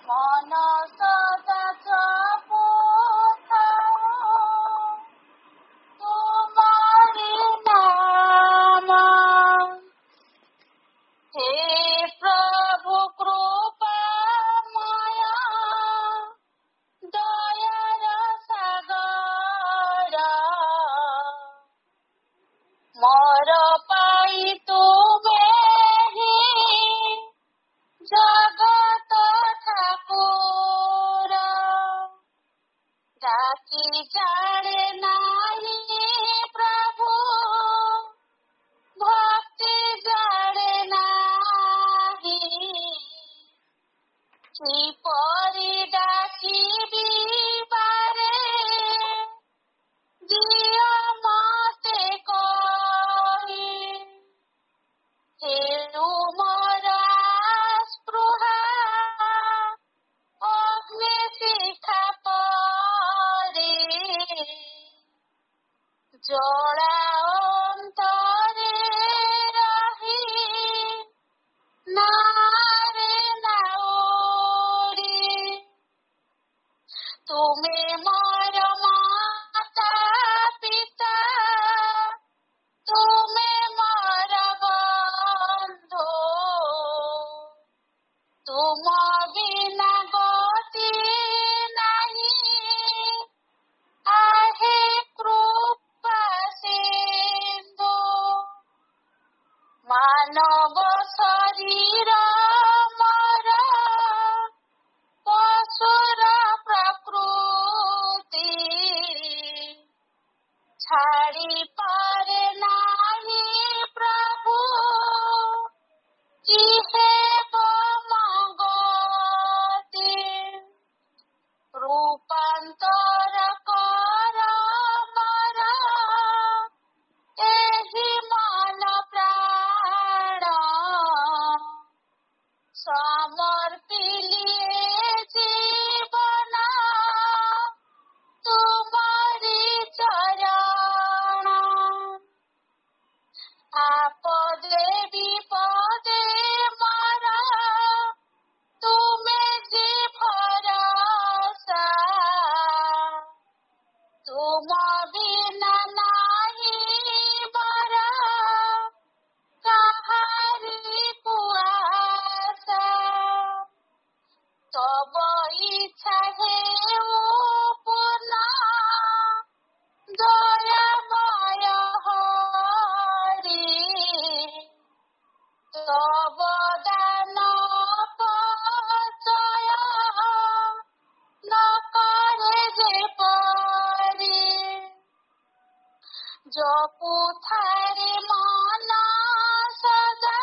मन सदा जपुथाओ तुम्हारी नाम। हे प्रभु कृपामय दयार सागर मोर पाई तुमे ही जगत ठाकुर। डाकी जाने नाही प्रभु भक्ति जाने नाही। किपरि डाकिबी बारे दियो मते कही। हेतु मोरा स्पृहा अग्नि शिखा परी जड़ा अंतरे रही नारे नाउरी। तुम्हें मोर माता पिता तुम्हें मोर बंधु तुम बिना गति नहीं आहे कृपा सिंधु। मानव शरीर मोर पशुर प्रकृति छाड़ी पारे नाही प्रभु इहे मंगती। रूपांतर कर मोर एहि मन प्राण समर्पिलिए जीवन तुम्हारी चरण। आपदे विपदे मोर तुम्हें जी भरोसा। तुम बिना नाही मोर काहारी कुआसा। तब इच्छा हेउ पूर्ण दयामय हरि। तब दान पचय न करे जे परी। जपुथारे मन सदा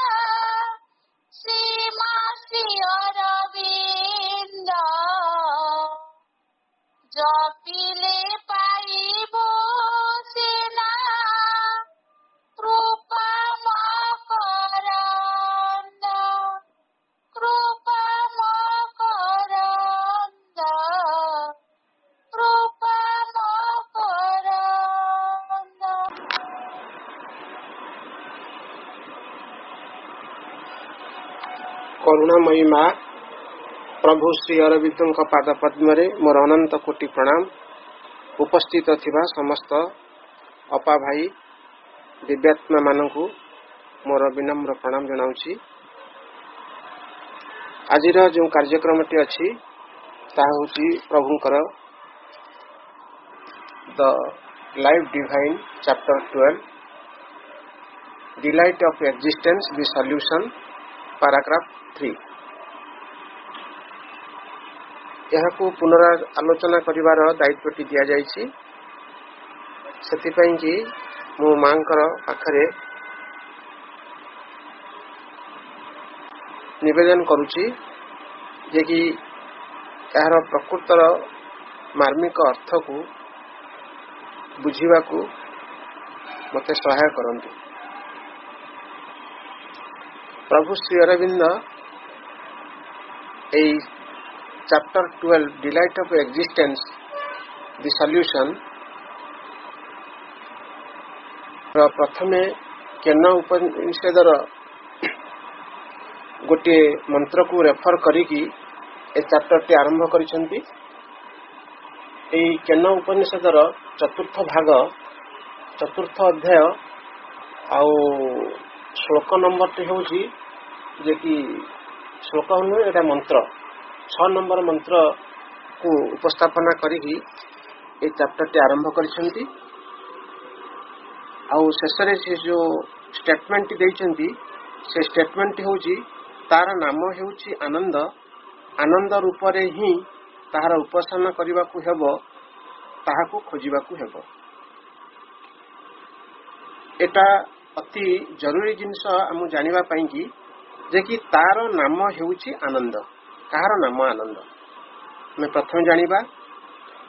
श्रीमा श्री अरविंद। जपिले पाइबो सेना कृपा मकरंद। कृपा मकरंद कृपा मकरंद। करुणामयी माँ प्रभु श्री अरविंदों पाद पद्म मोर अनंत कोटि प्रणाम। उपस्थित थिबा समस्त अपा भाई दिव्यात्मा मानकु मोर विनम्र प्रणाम जनाउछि। आजिर जो कार्यक्रमटी अछि ताहा होछि प्रभुंकर the life divine chapter 12 delight of existence the solution paragraph 3। यहाकू पुनरालोचना करिवार दायित्वटी दिया जाइछि। सेतिपई कि मो मांकर पाखरे निवेदन करुछि जे कि यार प्रकृतर मार्मिक अर्थ को बुझिबाकू मते सहाय करंतु। प्रभु श्री अरविंद ए chapter 12 delight of existence the solution प्रथमे केन उपनिषदर गोटे मंत्र को रेफर करिकी ए चैप्टर टी आरंभ करिसेंती। एई केन उपनिषदर चतुर्थ भाग चतुर्थ अध्याय आउ श्लोक नंबर टी होउची जे कि श्लोक नु एटा मंत्र 6 नंबर मंत्र को उपस्थापना करिकी ए चैप्टर टी आरंभ करिसेंती। आउ शेषरे से जो स्टेटमेंट देइचंती से स्टेटमेंट होउची तार नाम हेउची आनंद। आनंद रूप रे ही ताहार उपासना करबा को हेबो, ताहाकू खोजिबा को हेबो। एटा अति जरूरी जिनस हम जानिबा पई कि जे कि तार नाम हेउची आनंद। कहार नाम आनंद मैं प्रथम जानिबा।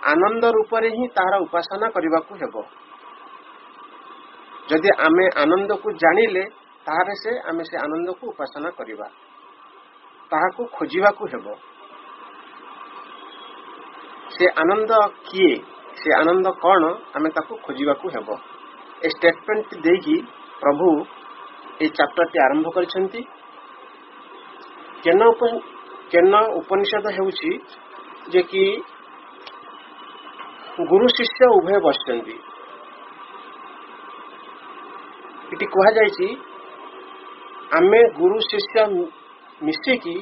आनंद रूप रे ही ताहार उपासना करबा को हेबो। जदि आमे आनंद को जानिले ताहारे से आमे से आनंद को उपासना करबा, ताहाकू खोजिबा को हेबो। से आनंद किए, से आनंद कौन, आमे ताकू खोजिबा को हेबो। ए स्टेटमेंट देगी प्रभु ए चैप्टर टी आरंभ करिसेंती। केन उपनिषद हेउची जे कि गुरु शिष्य उभय बसचंती। इति कहा जायछि आमे गुरु शिष्य मिसिकी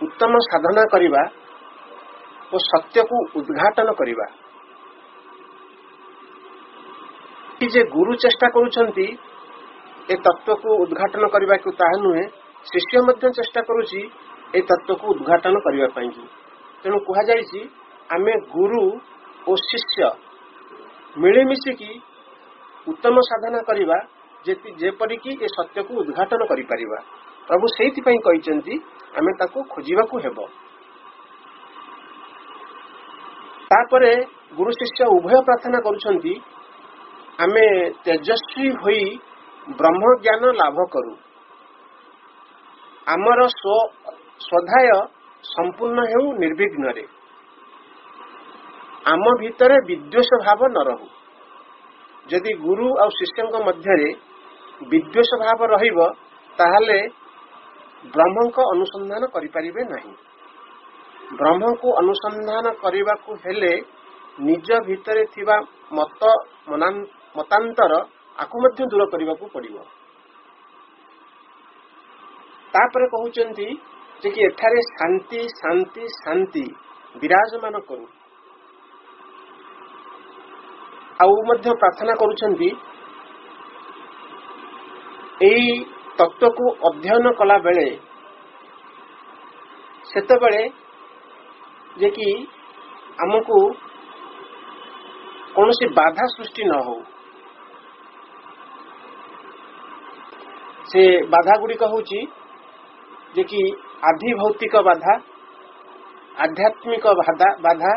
उत्तम साधना करिबा और सत्य को उद्घाटन करिबा। कि जे गुरु चेष्टा करूछंती ए तत्व को उद्घाटन करिबा को ताहा नुहे, शिष्य मध्य चेष्टा करूछि ए तत्व को उद्घाटन करिबा पई। तेणु कहा जायछि आमे गुरु और शिष्य मिले मिसिकी उत्तम साधना करिबा जेपरि कि ए सत्य को उद्घाटन करि परिबा। प्रभु सेति पई कहिचंती आमे ताको खोजिबा को हेबो। तापरे गुरु शिष्य उभय प्रार्थना करूछंती आमे तेजस्वी होई ब्रह्म ज्ञान लाभ करू, आमर स्वधाय संपूर्ण हेउ निर्विघ्न रे, आम भितरे विद्वेष भाव न रहू। जदि गुरु और शिष्यंक मध्य विद्वेष भाव रहिब ताहले ब्रह्म को अनुसंधान करि परिबे नहीं। ब्रह्म को अनुसंधान करबा को हेले निज भितरे थिबा मतांतर आकु मध्य दूर करबा को पड़िबो। तापरे कहउचंती जे कि एठारे शांति शांति शांति विराजमान करू। आउ मध्य प्रार्थना करूछंती एई तत्व को अध्ययन कला बेले सेते बेले जे कि हमको कौन सी बाधा सृष्टि न हो। से बाधा गुड़िक होची जे कि आधि भौतिक बाधा, आध्यात्मिक बाधा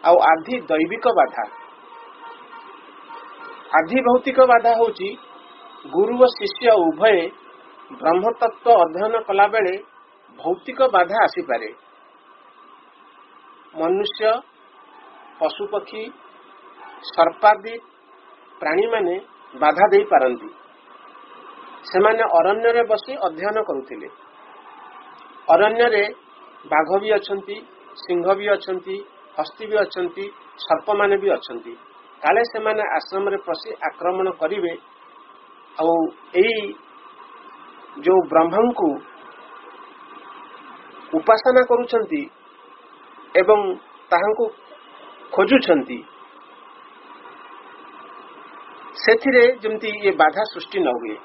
आउ आधि दैविक बाधा। आधि भौतिक बाधा होची गुरु और शिष्य उभय ब्रह्म तत्व अध्ययन कला बेले भौतिक बाधा आसी पारे। मनुष्य, पशु पक्षी, सर्पादि प्राणी माने बाधा दे पारंती। सेमाने अरण्य रे बसी अध्ययन करुथिले। अरण्य रे बाघ भी अछंती, सिंह भी अछंती, हस्ती भी अछंती, सर्प माने भी अछंती। काले सेमाने आश्रम रे पसी आक्रमण करिवे और एई जो ब्रह्म को उपासना करूछंती एवं ताहांको खोजुछंती, सेथिरे जेमती ये बाधा सृष्टि न हुए।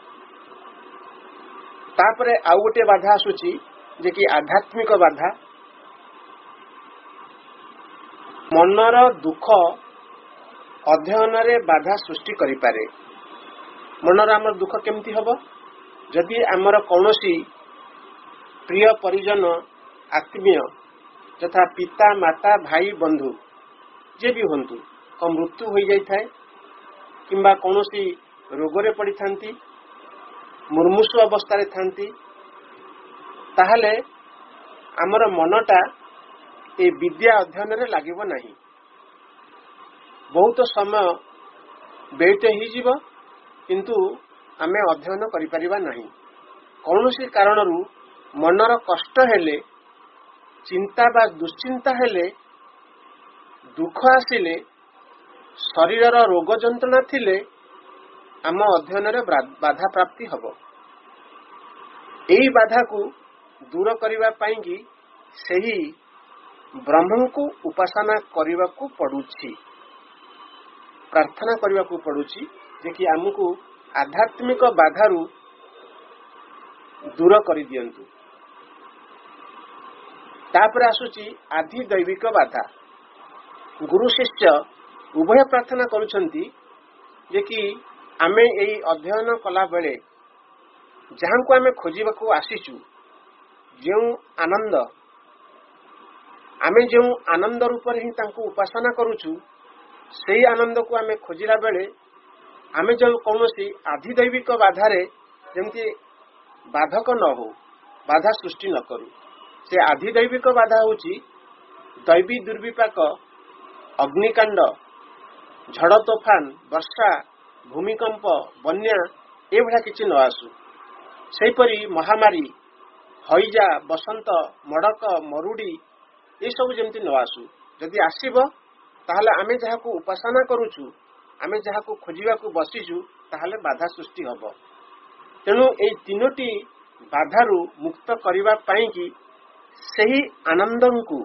तापरे आउ गोटे बाधा आसुची जे कि आध्यात्मिक बाधा। मनर दुख अध्ययन रे बाधा सृष्टि करि पारे। मनर आमर दुख केमती हबो जदि आमर कौनसी प्रिय परिजन आत्मीय तथा पिता माता भाई बंधु जे भी हंतु को मृत्यु हो जाई थाए किंबा कौनसी रोगरे पड़ी थांती, मुर्मुषु अवस्था रे थांती, ताहले आमर मनटा ए विद्या अध्ययन रे लागिबो नहीं। बहुत समय बेटे ही जीव किंतु आमे अध्ययन करि परिबा नहीं। कौनसी कारणरू मनर कष्ट हेले आमे ताहाकू बुझी पारिबा नहीं। मनर कष्ट हेले आमे ताहाकू बुझी पारिबा नहीं। मनर कष्ट हेले आमे ताहाकू बुझी पारिबा नहीं। मनर कष्ट हेले आमे ताहाकू बुझी पारिबा नहीं। मनर कष्ट हेले आमे ताहाकू बुझी पारिबा नहीं। चिंता बा दुश्चिंता हेले दुख आसिले शरीर रोग जंत्रणा थिले आम अध्ययन रे बाधा प्राप्ति हब। एई बाधा को दूर करने पाई कि सही ब्रह्म को उपासना करने को पड़ुछि, प्रार्थना करने को पड़ुछि जे कि आमको आध्यात्मिक बाधारू दूर कर दियंतु। तापर आसुची आधि दैविक बाधा। गुरु शिष्य उभय प्रार्थना करुछंती जे कि आमे एई अध्ययन कला बेले जहां को आमे खोजिबा को आसीचु जो आनंद आमे जो आनंद रूप रे ही तांको उपासना करूछु सेही आनंद को आमे खोजिला बेले आमे जो कौनसी आधिदैविक बाधारे जेमती बाधक न हो, बाधा सृष्टि न करू। से आधिदैविक बाधा होची दैवी दुर्विपाक, अग्निकांड, झड़ तोफान, वर्षा, भूमिकंप, बन्या एभला किछि न आसु। सेहीपरि महामारी, हईजा, बसंत, मड़क, मरुड़ी ये सब जेमती न आसु। जदि आसीबो ताहले आमे जहाको उपासना करूछु, आमे जहाको खोजिबा को बसिछु ताहले बाधा सृष्टि हबो। तेणु एई तीनोटी बाधारू मुक्त करिबा पाई कि सही आनंदंकु,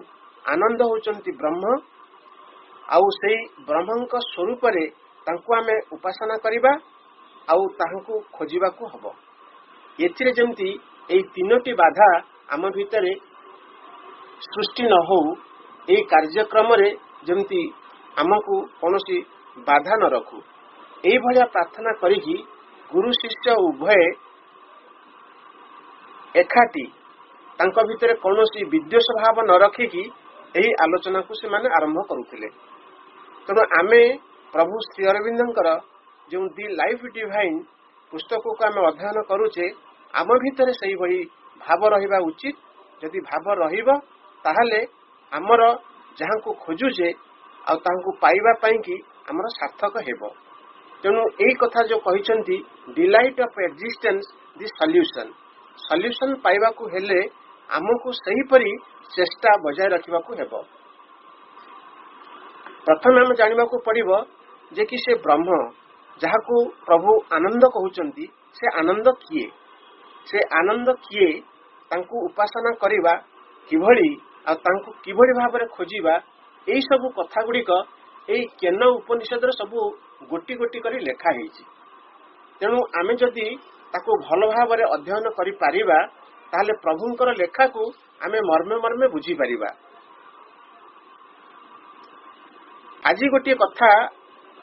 आनंद होचंती ब्रह्म, आउ सही ब्रह्मंक स्वरूप रे तांको आमे उपासना करिबा आउ ताहांको खोजिबा को हबो। एथिरे जेमती एई तीनोटी बाधा आम भितरे सृष्टि न हो, एई कार्यक्रम रे जेमती आमको कोनोसी बाधा न रखू। एई भलिया प्रार्थना करिकि गुरु शिष्य उभय एकाठी तांको भितरे कोनोसी विद्वेष भाव न रखिकी एही आलोचना को से माने आरंभ करुथिले। तेणु आमे प्रभु श्री अरविंदंकर जो दि लाइफ डिवाइन पुस्तक को आमे अध्ययन करूचे आम भितरे सही भली भाव रहिबा उचित। यदि भाव रहिबो ताहले आमर जहां को खोजुचे आ तांको पाइबा पाई कि आमर सार्थक हेबो। तेणु एई कथा जो कहिसंती delight of existence the solution, solution पाइबा को हेले आमको सही परी चेष्टा बजाय रखिबा को हेबो। प्रथम हम जानिबा को पड़िबो जे कि से ब्रह्म जहाको प्रभु आनंद कहउचंती से आनंद किए, से आनंद किए तांको उपासना करिबा किभली आ तांको किभली भाबरे खोजिबा एई सब कथा गुड़िक एई केन उपनिषद रे सब गोटी गोटी करी लेखा हेछि। तेणु आमे जदि ताको भल भाबरे अध्ययन करि पारिबा ताहले प्रभुंकर लेखा को आमे मर्मे मर्मे बुझी पारिबा। आज गोटे कथा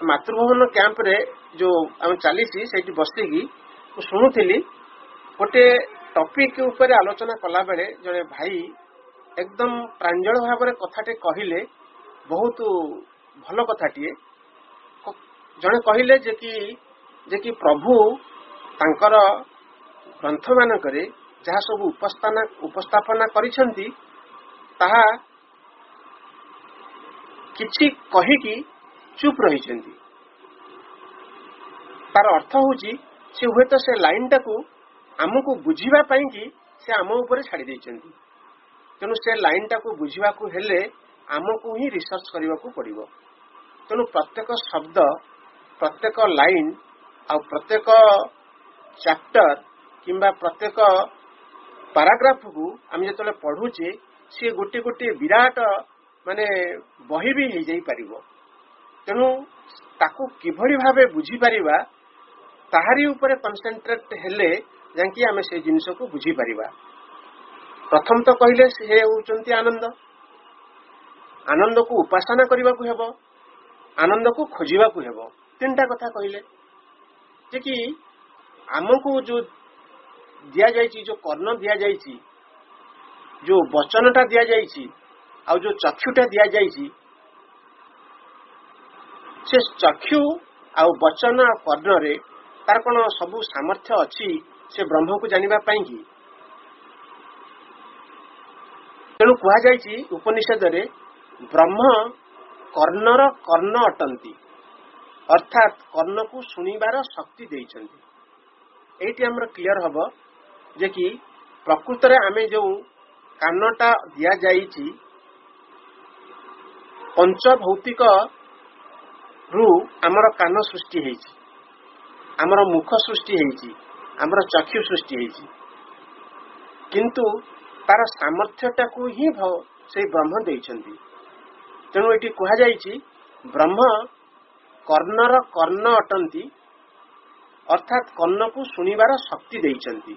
मातृभवन कैंप रे जो आम चली से बसिकी शुणुली गोटे टॉपिक ऊपर आलोचना कला बेले जड़े भाई एकदम प्रांजल भाव में कथाटे कहले, बहुत भल कथाटे जड़े कहले जे कि प्रभु तांकर ग्रंथ मानकरे जहाँ सब उपस्थापना करिसेंती ताहा किछि कहिकी चुप रहिसेंती। तार अर्थ होची से हुए तो से लाइन टाकू आमको बुझीबा पाई कि से आम ऊपर छाड़ी देइसेंती। तेणु से लाइन टाकू बुझीबा को हेले आमको ही रिसर्च करने को पड़िबो। तेणु प्रत्येक शब्द, प्रत्येक लाइन आ प्रत्येक चैप्टर किंबा प्रत्येक पैराग्राफ को आम जो पढ़ुचे सी गोटे गोटे विराट माने बही भी हो जाई परिबो। तेणु ताकू किभली भाबे बुझी परिबा ताहारी ऊपर कन्सेंट्रेट हेले जांकि आमे से जिनिस को बुझी परिबा। प्रथम तो कहले से होचंती आनंद, आनंद को उपासना करबा को हेबो, आनंद को खोजिबा को हेबो। तीनटा कथा कहले जे कि आमको जो दिया जायछि, जो कर्ण दिया जायछि, जो वचनटा दिया जायछि आ जो चक्षुटा दिया जायछि, से चक्षु आ वचन आ कर्ण रे तार कोन सबु सामर्थ्य अछि से ब्रह्म को जानिबा पाई कि। तेणु कहा जायछि उपनिषद रे ब्रह्म कर्णर कर्ण अटंती, अर्थात कर्ण को सुनिबार शक्ति देइछन्ति। एटी हमर क्लियर हबो जे कि प्रकृत रे आमे जो कानटा दिया जाइछि पंचभौतिक रु आमर कान सृष्टि हेछि, आमर मुख सृष्टि हेछि, आमर चक्षु सृष्टि हेछि, किंतु तार सामर्थ्यटा को ही से ब्रह्म देइछन्ति। तेणु एटी कहा जाइछि ब्रह्म कर्णर कर्ण अटंती, अर्थात कर्ण को सुनिबार शक्ति देइछन्ति।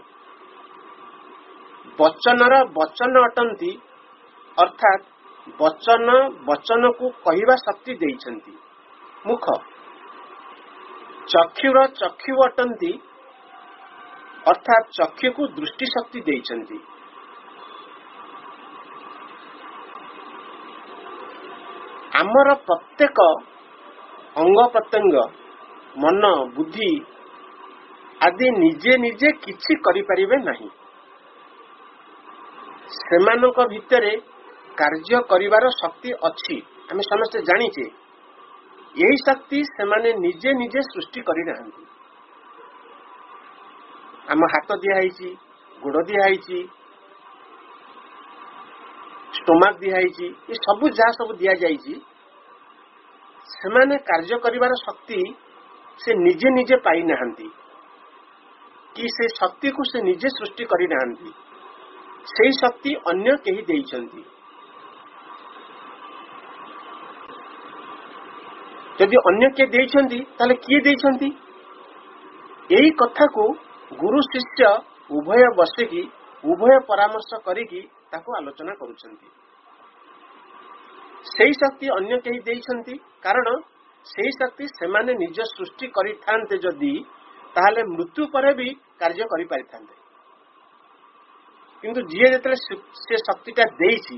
वचनर वचन अटंती, अर्थात वचन वचन को कहिबा शक्ति देइछन्ति। मुख चक्षुर चक्षु अटंती, अर्थात चक्षु को दृष्टि शक्ति देइछन्ति। आमर प्रत्येक अंग प्रत्यंग मन बुद्धि आदि निजे निजे किछि करि परिबे नाही। सेमानक भितरे कार्य करिवार शक्ति अछि, आमे समस्त जानिछे। यही शक्ति सेमाने निजे निजे सृष्टि करि नाहंती। आम हाथ दिया हाइछि, गोड़ दिया हाइछि, स्टोमाक दिया हाइछि, ये सब जहाँ सब दिया जाइछि, सेमाने कार्य करिवार शक्ति से निजे निजे पाई नाहंती कि से शक्ति को से निजे सृष्टि करि नाहंती। सेही शक्ति अन्य केही देइछन्ति। यदि अन्य के देइछन्ति ताले किए देइछन्ति? एही कथा को गुरु शिष्य उभय बसिकी उभय परामर्श करिकी ताको आलोचना करुछन्ति। सेही शक्ति अन्य केही देइछन्ति, कारण सेही शक्ति सेमाने निज सृष्टि करिथान्ते जदि ताहले मृत्यु परे भी कार्य करि पारिथान्ते। किंतु जिए जेतले से शक्तिटा देइछि,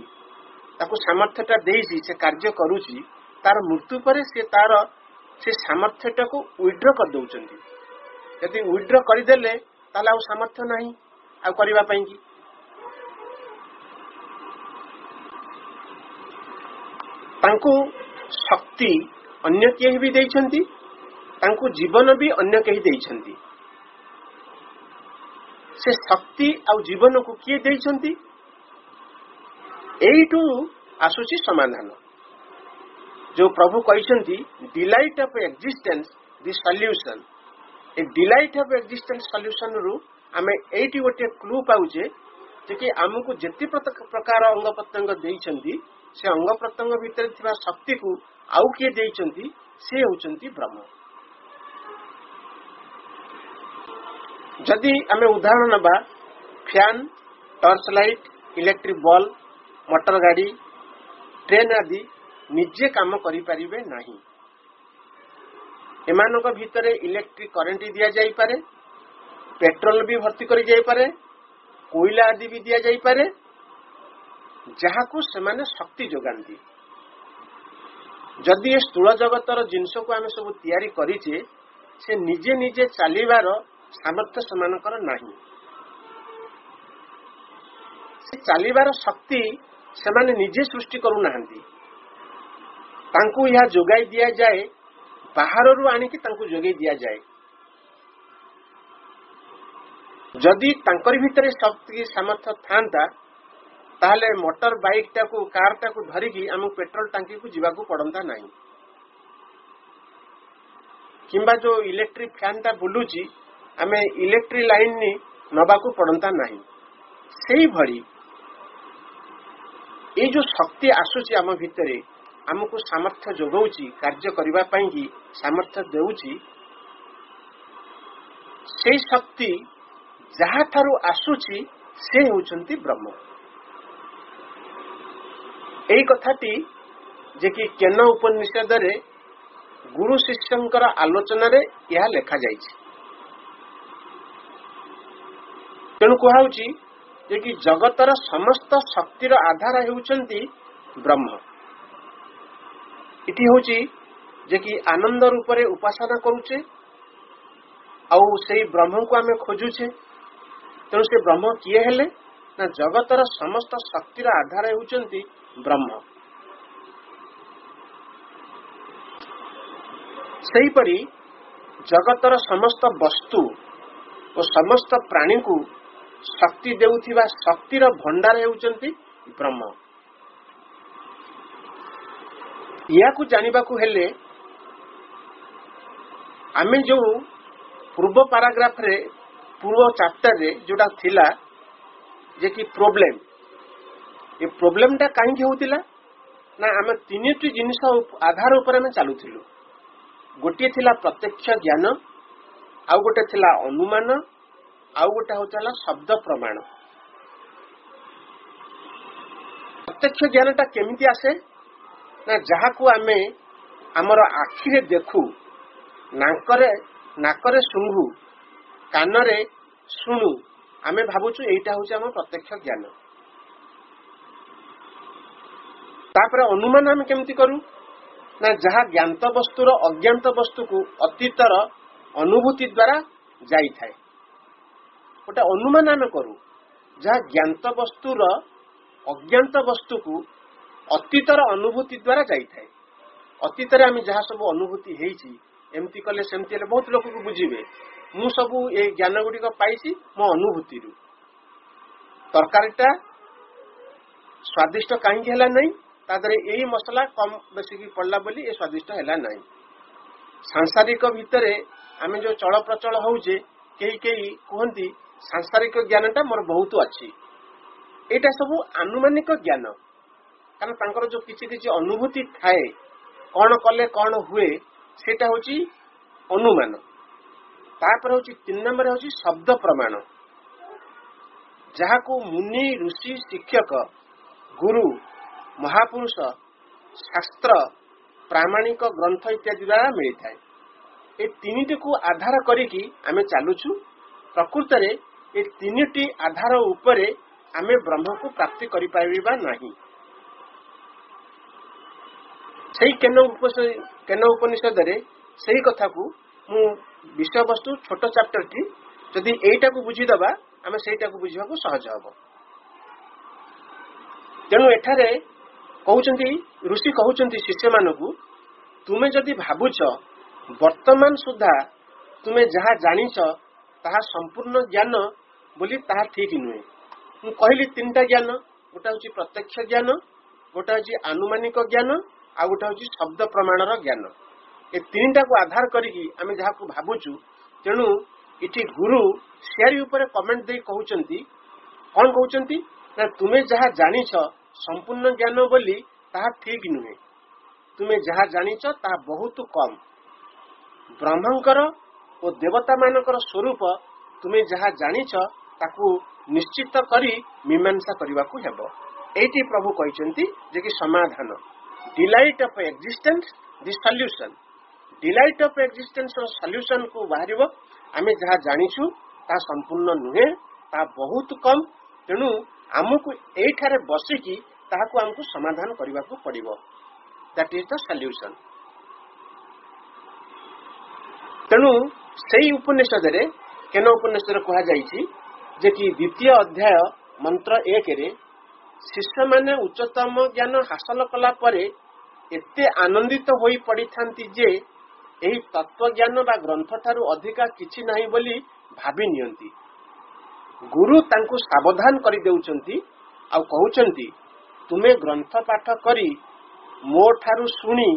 ताको सामर्थ्यटा देइछि, से कार्य करूछि, तार मृत्यु परे से तार से सामर्थ्यटा को विड्र कर दउछन्ति। यदि विड्र करिदेले ताले आ सामर्थ्य नाही आ करिबा पई कि। तांको शक्ति अन्य केही भी देइछन्ति, तांको जीवन भी अन्य केही देइछन्ति। से शक्ति आ जीवन को किए देइछन्ति? एइटू आसुची समाधान। जो प्रभु कहिसन्ति delight of existence the solution, ए डिलाइट ऑफ एक्जिस्टेंस सॉल्यूशन रु आमे एइटी गोटे क्लू पाउचे जे कि हमकु जेति प्रकार अंग प्रत्यंग देइछन्ति, से अंग प्रत्यंग भितर थिबा शक्ति को आउ किए देइछन्ति, से होउछन्ति ब्रह्म। जदि आमे उदाहरण नबा fan, torch light, electric bulb, motor गाड़ी, ट्रेन आदि निजे काम करि परिबे नाही। एमानक भितरे इलेक्ट्रिक करंट दिया जाई पारे, पेट्रोल भी भर्ती करि जाई पारे, कोयला आदि भी दिया जाई पारे, जहा को सेमाने शक्ति जोगांती। जदि स्थूल जगतर जिनस को आमे सब तैयारी करिचे, से निजे निजे चलीबार सामर्थ्य सेमानकर नाही। से चलीबार शक्ति सेमाने निजे सृष्टि करू नाहंती। तांकु यह जोगाई दिया जाए, बाहररू आनिकी तांकु जोगाई दिया जाए। जदि तांकर भितरे शक्ति सामर्थ्य थांता, ताहले मोटर बाइक टाकू कार टाकू धरिकी आम पेट्रोल टांकी को जीवाकू पड़ंता नहीं, किंबा जो इलेक्ट्रिक फैन टा बुलुची आमे इलेक्ट्रिक लाइन नि नबाकू पड़ंता नहीं। सेही भली ए जो शक्ति आसुची आम भितरे आमको सामर्थ्य जोगौची, कार्य करिबा पई की सामर्थ्य देउची, से शक्ति जहा थारु आसुची से होउचंती ब्रह्म। एई कथाटी जे कि केन उपनिषद रे गुरु शिष्यंकर आलोचना रे यह लेखा जाइछि। तेणु कहाउची जे कि जगतर समस्त शक्तिर आधार हेउचंती ब्रह्म। इति होची जे कि आनंद रूप रे उपासना करूचे, आउ सेई ब्रह्म को आमे खोजुचे। तेणु से ब्रह्म किए हेले ना जगतर समस्त शक्तिर आधार हेउचंती ब्रह्म। सेहीपरि जगतर समस्त वस्तु और समस्त प्राणी को शक्ति देउथिबा शक्तिर भंडार हेउचंती ब्रह्म। याकू जानिबाकू हेले आमे जो पूर्व पैराग्राफ रे पूर्व चैप्टर रे जोटा थिला जे कि प्रॉब्लम, ये प्रॉब्लम टा काहे होतिला ना आमे तीनटी जिनिस आधार ऊपर में चलुथिलु। गोटे थिला प्रत्यक्ष ज्ञान, आउ गोटे थिला अनुमान, आउ गोटे होतला शब्द प्रमाण। प्रत्यक्ष ज्ञान टा केमिति आसे ना जहाकू आमे हमर आखिरे देखू, नाकरे सुंघू, कानरे शुणु, आमे भाबुछु एइटा होचे हम प्रत्यक्ष ज्ञान। तापर अनुमान आमे केमिति करू ना जहा ज्ञात वस्तुर अज्ञात वस्तु को अतीतर अनुभूति द्वारा जाई थाए, गोटे अनुमान आमे करू जहा ज्ञात वस्तुर अज्ञात वस्तु को अतीतर अनुभूति द्वारा जाई थाए। अतीतर आमे जहा सब अनुभूति हेइची एमती कले सेमती हेले बहुत लोक को बुझिबे मु सब ए ज्ञान गुडी को पाइची मो अनुभूति रु। तरकारीटा स्वादिष्ट काहे हेला नहीं, तादरे एही मसला कम बेसी की पड़ला बोली ए स्वादिष्ट हेला नहीं। सांसारिक भितरे आमे जो चल प्रचल होउचे केही केही कहंती सांसारिक ज्ञानटा मोर बहुत अछि, एटा सब अनुमानिक ज्ञान। कारण तांकर जो किछि किछि अनुभूति थाए कौन कले कौन हुए सेटा होची अनुमान। तापर होची 3 नंबर होची शब्द प्रमाण, जहाको मुनि ऋषि शिक्षक गुरु महापुरुष शास्त्र प्रामाणिक ग्रंथ इत्यादि द्वारा मिली थाए। ए तीनिटी को आधार करिकी आमे चालुछु। प्रकृत रे ए तीनिटी आधार उपरे आमे ब्रह्म को प्राप्ति करि पारिबा नाही। सेही केन उपनिषद रे सेही कथा को मु विषय वस्तु छोट चैप्टर टी जदि एटा को बुझी दबा आमे सेटा को बुझिबा को सहज हबो। तेनु एठारे कहउचंती ऋषि कहउचंती शिष्य मानकू तुमे जदि भाबुछ वर्तमान सुधा तुमे जहा जानिछ ताहा संपूर्ण ज्ञान बोली ताहा ठीक नुहे। मु कहली 3टा ज्ञान, गोटा होची प्रत्यक्ष ज्ञान, गोटा होची आनुमानिक ज्ञान, आ गोटा होची शब्द प्रमाणर ज्ञान। ए 3टा को आधार करिकी आमे जहा को भाबुछु। तेनु इठी गुरु शेरी ऊपर कमेंट दे कहउचंती कोन कहउचंती ना तुमे जहा जानिछ संपूर्ण ज्ञान बोली ताहा ठीक नुहे, तुमे जहा जानिछ ताहा बहुत कम। ब्रह्मंकर और देवता मानकर स्वरूप तुमे जहा जानिछ ताकू निश्चित करी मीमांसा करबा को हेबो। एटी प्रभु कहिसंती जे कि समाधान delight of existence the solution. Delight of existence और सॉल्यूशन को बाहरिबो आमे जहा जानिछु ता संपूर्ण नुहे, ता बहुत कम। तेनु हमकु एठारे बसिकी ताहाकू हमकु समाधान करबा को पड़िबो। That is the solution. तेनु सेही उपनिषद रे केन उपनिषद रे कहा जाईछि जे कि द्वितीय अध्याय मंत्र 1 रे शिष्य माने उच्चतम ज्ञान हासिल कला परे एते आनंदित होई पड़िथांती जे एही तत्व ज्ञान बा ग्रंथ ठारू अधिका किछि नाही बोली भाबी नियंती। गुरु तांकु सावधान करि देउचंती आ कहउचंती तुमे ग्रंथ पाठ करी मो ठारू सुनी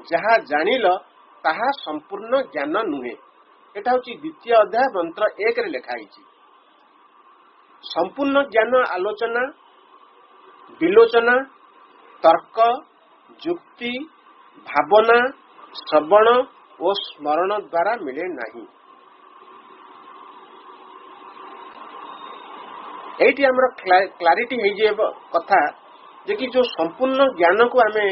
जहा जानिल ताहा संपूर्ण ज्ञान नुहे। एटा होची द्वितीय अध्याय मंत्र 1 रे लेखा आइछि। संपूर्ण ज्ञान आलोचना विलोचना तर्क जुक्ति भावना श्रवण और स्मरण द्वारा मिले नहीं। एटी हमर क्लैरिटी हे जे कथा जे कि जो संपूर्ण ज्ञान को आमे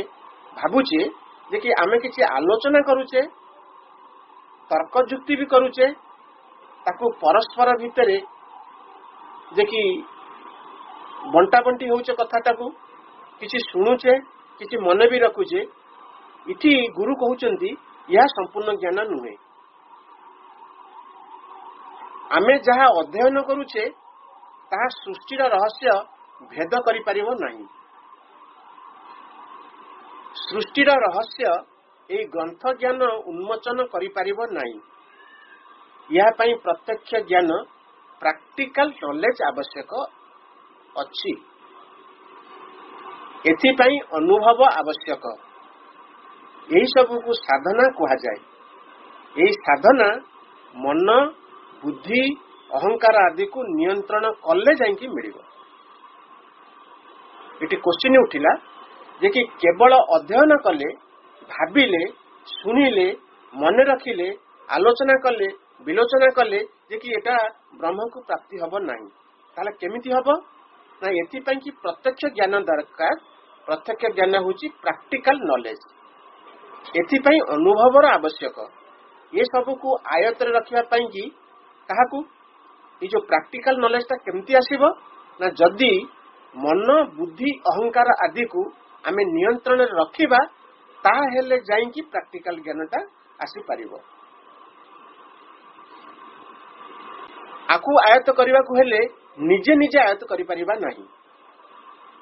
भाबुचे जे कि आमे किछि आलोचना करूचे तर्क जुक्ति भी करूचे ताकू परस्पर भितरे जे कि बंटा बंटी होउचे कथाटाकू किछि सुनुचे किछि मन भी रखुचे। इठी गुरु कहउचंती यह संपूर्ण ज्ञान नुहे। आमे जहा अध्ययन करूचे ताहा सृष्टिर रहस्य भेद करि परिबो नाही। सृष्टिर रहस्य ए ग्रंथ ज्ञान उन्मोचन करि परिबो नाही। यह पई प्रत्यक्ष ज्ञान ପ୍ରାକ୍ଟିକାଲ ନଲେଜ ଆବଶ୍ୟକ ଅଛି। ଏଥିପାଇଁ ଅନୁଭବ ଆବଶ୍ୟକ। ଏହି ସବୁକୁ ସାଧନା କୁହାଯାଏ। ଏହି ସାଧନା ମନ, ବୁଦ୍ଧି, ଅହଙ୍କାର ଆଦିକୁ ନିୟନ୍ତ୍ରଣ କଲେ ଯାଇକି ମିଳିବ। ଏଠି କ୍ୱେଶ୍ଚିନ୍ ଉଠିଲା ଯେ କି କେବଳ ଅଧ୍ୟୟନ କଲେ, ଭାବିଲେ, ଶୁଣିଲେ, ମନେ ରଖିଲେ, ଆଲୋଚନା କଲେ, ବିଲୋଚନା କଲେ ଯେ କି ଏଟା ବ୍ରହ୍ମକୁ ପ୍ରାପ୍ତି ହବ ନାହିଁ, ତାହେଲେ କେମିତି ହବ ନା ଏଥିପାଇଁ କି ପ୍ରତ୍ୟକ୍ଷ ଜ୍ଞାନ ଦରକାର। ପ୍ରତ୍ୟକ୍ଷ ଜ୍ଞାନ ହେଉଛି ପ୍ରାକ୍ଟିକାଲ ନଲେଜ। ଏଥିପାଇଁ ଅନୁଭବର ଆବଶ୍ୟକ। ଏ ସବୁକୁ ଆୟତ୍ତରେ ରଖିବା ପାଇଁ କି କାହାକୁ ଏଇ ଯୋଉ ପ୍ରାକ୍ଟିକାଲ ନଲେଜଟା କେମିତି ଆସିବ ନା ଯଦି ମନ, ବୁଦ୍ଧି, ଅହଙ୍କାର ଆଦିକୁ ଆମେ ନିୟନ୍ତ୍ରଣରେ ରଖିବା, ତାହେଲେ ଯାଇକି ପ୍ରାକ୍ଟିକାଲ ଜ୍ଞାନଟା ଆସିପାରିବ। ଆକୁ ଆୟତ୍ତ କରିବାକୁ ହେଲେ ନିଜେ ନିଜେ ଆୟତ୍ତ କରିପାରିବା ନାହିଁ।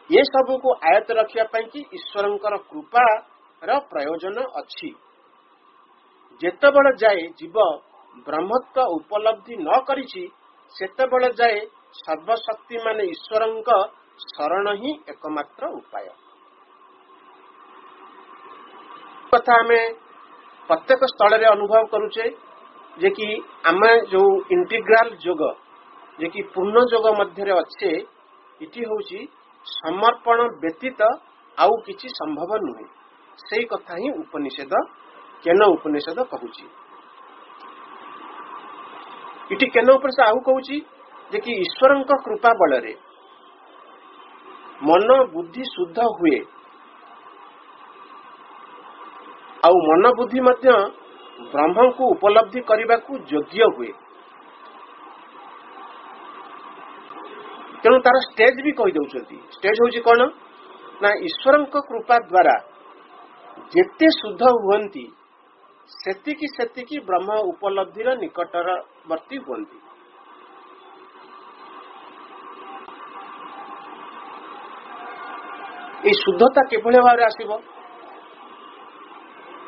ଏ ସବୁକୁ ଆୟତ୍ତ ରଖିବା ପାଇଁ କି ଈଶ୍ୱରଙ୍କର କୃପାର ପ୍ରୟୋଜନ ଅଛି। ଯେତେବେଳେ ଯାଏ ଜୀବ ବ୍ରହ୍ମତ୍ୱ ଉପଲବ୍ଧି ନ କରିଛି, ସେତେବେଳେ ଯାଏ ସର୍ବଶକ୍ତିମାନ ଈଶ୍ୱରଙ୍କ ଶରଣ ହିଁ ଏକମାତ୍ର ଉପାୟ। କଥା ଆମେ ପ୍ରତ୍ୟେକ ସ୍ଥଳରେ ଅନୁଭବ କରୁଛେ ଯେ କି ଆମେ ଯୋଉ ଇଣ୍ଟିଗ୍ରାଲ ଯୋଗ, ଯେ କି ପୂର୍ଣ୍ଣ ଯୋଗ ମଧ୍ୟରେ ଅଛେ, ଏଠି ହଉଛି ସମର୍ପଣ ବ୍ୟତୀତ ଆଉ କିଛି ସମ୍ଭବ ନୁହେଁ। ସେଇ କଥା ହିଁ ଉପନିଷଦ, କେନ ଉପନିଷଦ କହୁଛି। ଏଠି କେନ ଉପନିଷଦ ଆଉ କହୁଛି ଯେ କି ଈଶ୍ୱରଙ୍କ କୃପା ବଳରେ ମନ, ବୁଦ୍ଧି ଶୁଦ୍ଧ ହୁଏ, ଆଉ ମନ ବୁଦ୍ଧି ମଧ୍ୟ ବ୍ରହ୍ମଙ୍କୁ ଉପଲବ୍ଧି କରିବାକୁ ଯୋଗ୍ୟ ହୁଏ। ତେଣୁ ତାର ଷ୍ଟେଜ ବି କହିଦେଉଛନ୍ତି। ଷ୍ଟେଜ ହଉଛି କଣ ନା ଈଶ୍ୱରଙ୍କ କୃପା ଦ୍ୱାରା ଯେତେ ଶୁଦ୍ଧ ହୁଅନ୍ତି, ସେତିକି ସେତିକି ବ୍ରହ୍ମ ଉପଲବ୍ଧିର ନିକଟବର୍ତ୍ତୀ ହୁଅନ୍ତି। এই ଶୁଦ୍ଧତା କିଭଳି ଭାବରେ ଆସିବ?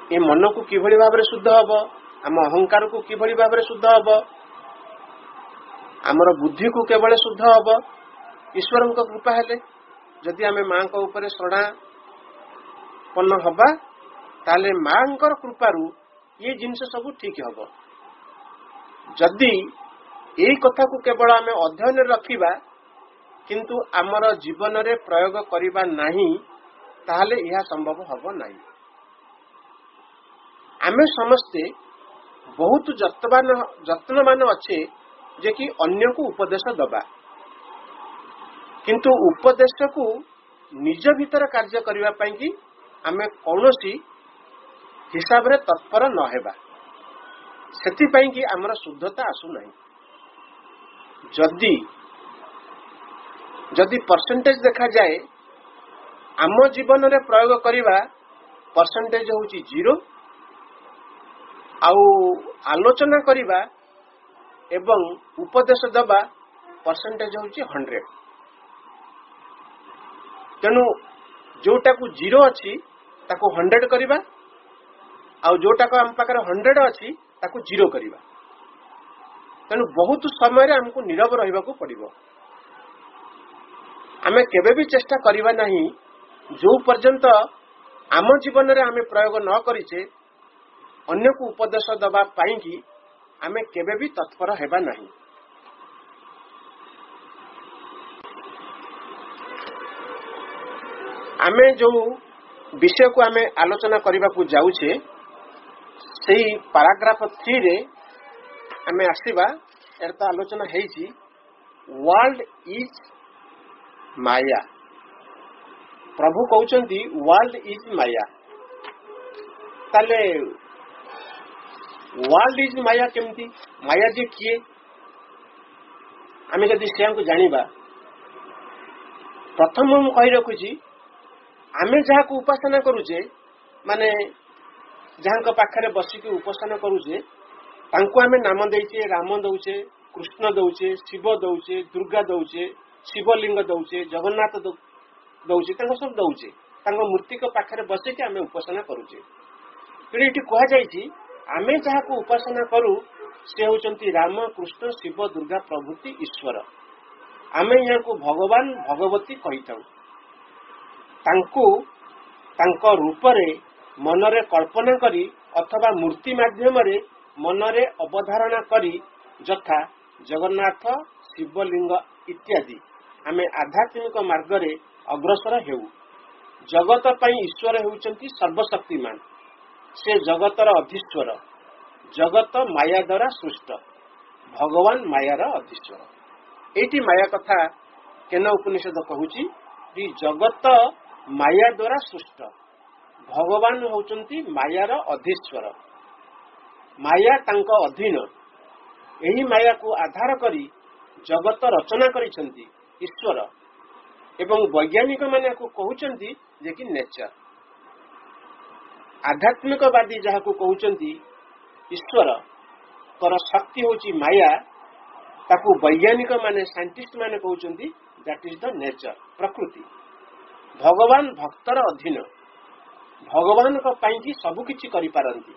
ଏ ମନକୁ କିଭଳି ଭାବରେ ଶୁଦ୍ଧ ହବ? ଆମ ଅହଙ୍କାରକୁ କିଭଳି ଭାବରେ ଶୁଦ୍ଧ ହବ? ଆମର ବୁଦ୍ଧିକୁ କେବଳ ଶୁଦ୍ଧ ହବ ଈଶ୍ୱରଙ୍କ କୃପା ହେଲେ। ଯଦି ଆମେ ମାଙ୍କ ଉପରେ ଶରଣାପନ୍ନ ହବା, ତାହେଲେ ମାଙ୍କର କୃପାରୁ ଏ ଜିନିଷ ସବୁ ଠିକ ହବ। ଯଦି ଏଇ କଥାକୁ କେବଳ ଆମେ ଅଧ୍ୟୟନରେ ରଖିବା କିନ୍ତୁ ଆମର ଜୀବନରେ ପ୍ରୟୋଗ କରିବା ନାହିଁ, ତାହେଲେ ଏହା ସମ୍ଭବ ହବ ନାହିଁ। ଆମେ ସମସ୍ତେ ବହୁତ ଯତ୍ନବାନ ଅଛେ ଯେ କି ଅନ୍ୟକୁ ଉପଦେଶ ଦବା, କିନ୍ତୁ ଉପଦେଶକୁ ନିଜ ଭିତରେ କାର୍ଯ୍ୟ କରିବା ପାଇଁ କି ଆମେ କୌଣସି ହିସାବରେ ତତ୍ପର ନ ହେବା। ସେଥିପାଇଁ କି ଆମର ଶୁଦ୍ଧତା ଆସୁନାହିଁ। ଯଦି ପରସେଣ୍ଟେଜ ଦେଖାଯାଏ, ଆମ ଜୀବନରେ ପ୍ରୟୋଗ କରିବା ପରସେଣ୍ଟେଜ ହେଉଛି 0, ଆଉ ଆଲୋଚନା କରିବା ଏବଂ ଉପଦେଶ ଦେବା ପରସେଣ୍ଟେଜ ହେଉଛି 100। ତେଣୁ ଯୋଉଟାକୁ 0 ଅଛି ତାକୁ 100 କରିବା, ଆଉ ଯୋଉଟାକୁ ଆମ ପାଖରେ 100 ଅଛି ତାକୁ 0 କରିବା। ତେଣୁ ବହୁତ ସମୟରେ ଆମକୁ ନୀରବ ରହିବାକୁ ପଡିବ। ଆମେ କେବେ ବି ଚେଷ୍ଟା କରିବା ନାହିଁ, ଯୋଉ ପର୍ଯ୍ୟନ୍ତ ଆମ ଜୀବନରେ ଆମେ ପ୍ରୟୋଗ ନ କରିଛେ, ଅନ୍ୟକୁ ଉପଦେଶ ଦେବା ପାଇଁ କି ଆମେ କେବେ ବି ତତ୍ପର ହେବା ନାହିଁ। ଆମେ ଯୋଉ ବିଷୟକୁ ଆମେ ଆଲୋଚନା କରିବାକୁ ଯାଉଛେ, ସେଇ ପାରାଗ୍ରାଫ 3 ରେ ଆମେ ଆସିବା। ଏର ତ ଆଲୋଚନା ହେଇଛି, ୱାର୍ଲଡ ଇଜ ମାୟା। ପ୍ରଭୁ କହୁଛନ୍ତି ୱାର୍ଲଡ ଇଜ ମାୟା। ତାହେଲେ ୱାର୍ଲଡ ଇଜ ମାୟା କେମିତି? ମାୟା ଯେ କିଏ? ଆମେ ଯଦି ସେୟାଙ୍କୁ ଜାଣିବା, ପ୍ରଥମ ମୁଁ କହି ରଖୁଛି, ଆମେ ଯାହାକୁ ଉପାସନା କରୁଛେ, ମାନେ ଯାହାଙ୍କ ପାଖରେ ବସିକି ଉପାସନା କରୁଛେ, ତାଙ୍କୁ ଆମେ ନାମ ଦେଇଛେ, ରାମ ଦଉଛେ, କୃଷ୍ଣ ଦଉଛେ, ଶିବ ଦଉଛେ, ଦୁର୍ଗା ଦଉଛେ, ଶିବଲିଙ୍ଗ ଦଉଛେ, ଜଗନ୍ନାଥ ଦଉଛେ, ତାଙ୍କ ସବୁ ଦଉଛେ। ତାଙ୍କ ମୂର୍ତ୍ତିଙ୍କ ପାଖରେ ବସିକି ଆମେ ଉପାସନା କରୁଛେ। ତେଣୁ ଏଠି କୁହାଯାଇଛି, ଆମେ ଯାହାକୁ ଉପାସନା କରୁ से होचंती राम कृष्ण शिव दुर्गा प्रभृति ईश्वर। आमे यहाँ को भगवान भगवती कही तांको रूपरे मनरे कल्पना करी अथवा मूर्ति माध्यम मनरे अवधारणा करी यथा जगन्नाथ शिवलिंग इत्यादि आमे आध्यात्मिक मार्गरे अग्रसर हेउ। जगत पई ईश्वर हेउचंती सर्वशक्तिमान, से जगतर अधीश्वर। जगत माया द्वारा सृष्ट, भगवान मायार अधीश्वर। एटी माया कथा केन उपनिषद कहूची कि जगत माया द्वारा सृष्ट, भगवान होचंती मायार अधीश्वर। माया तांको अधीन। एही माया को आधार करी जगत रचना करिसंती ईश्वर एवं वैज्ञानिक माने को कहउचंती जे कि नेचर। आध्यात्मिकवादी जहा को कहउचंती ईश्वर तर शक्ति होची माया, ताकू वैज्ञानिक माने साइंटिस्ट माने कहउचंती दैट इज द नेचर, प्रकृति। भगवान भक्तर अधीन, भगवान को पाई कि सब किछि करि पारंती।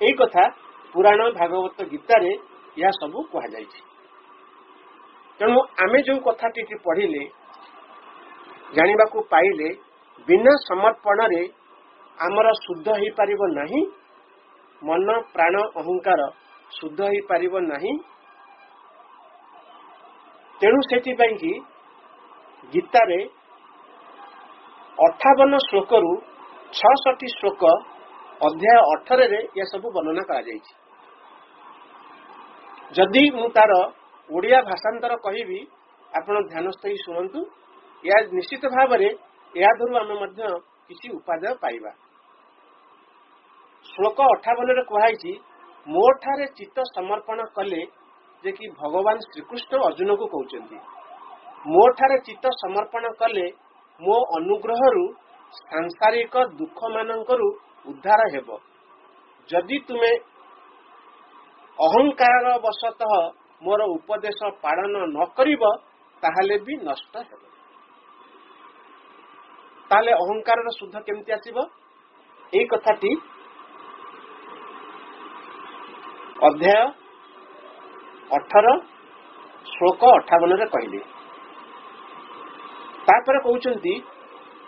एई कथा पुराण भागवत गीता रे या सब कहा जायछि। तेणु आमे जो कथाटी पढ़िले जानिबा को पाइले बिना समर्पण रे आमर शुद्ध ही पारिबो नहीं, मन प्राण अहंकार शुद्ध ही पारिबो नहीं। तेणु सेति पई कि गीता रे 58 श्लोक रु 66 श्लोक अध्याय 18 रे या सब वर्णना करा जायछि। जदि मु तार ओडिया भाषांतर कहिबी आपण ध्यानस्थ ही सुनंतु। या निश्चित भाव रे या धरु आमे मध्य किछि उपादेय पाइबा। श्लोक 58 रे कहैछि, मोठारे चित्त समर्पण कले जे कि भगवान श्रीकृष्ण अर्जुन को कहउचंती, मोठारे चित्त समर्पण कले मो अनुग्रह रु सांसारिक दुख मानकरु उद्धार हेबो। जदि तुमे अहंकार वशतः मोर उपदेश पालन न करिब ताहले भी नष्ट हेबो। ताले अहंकार शुद्ध केमती आसीबो? एई कथाटी अध्याय 18 श्लोक 58 रे कहले। तापर कहउचंती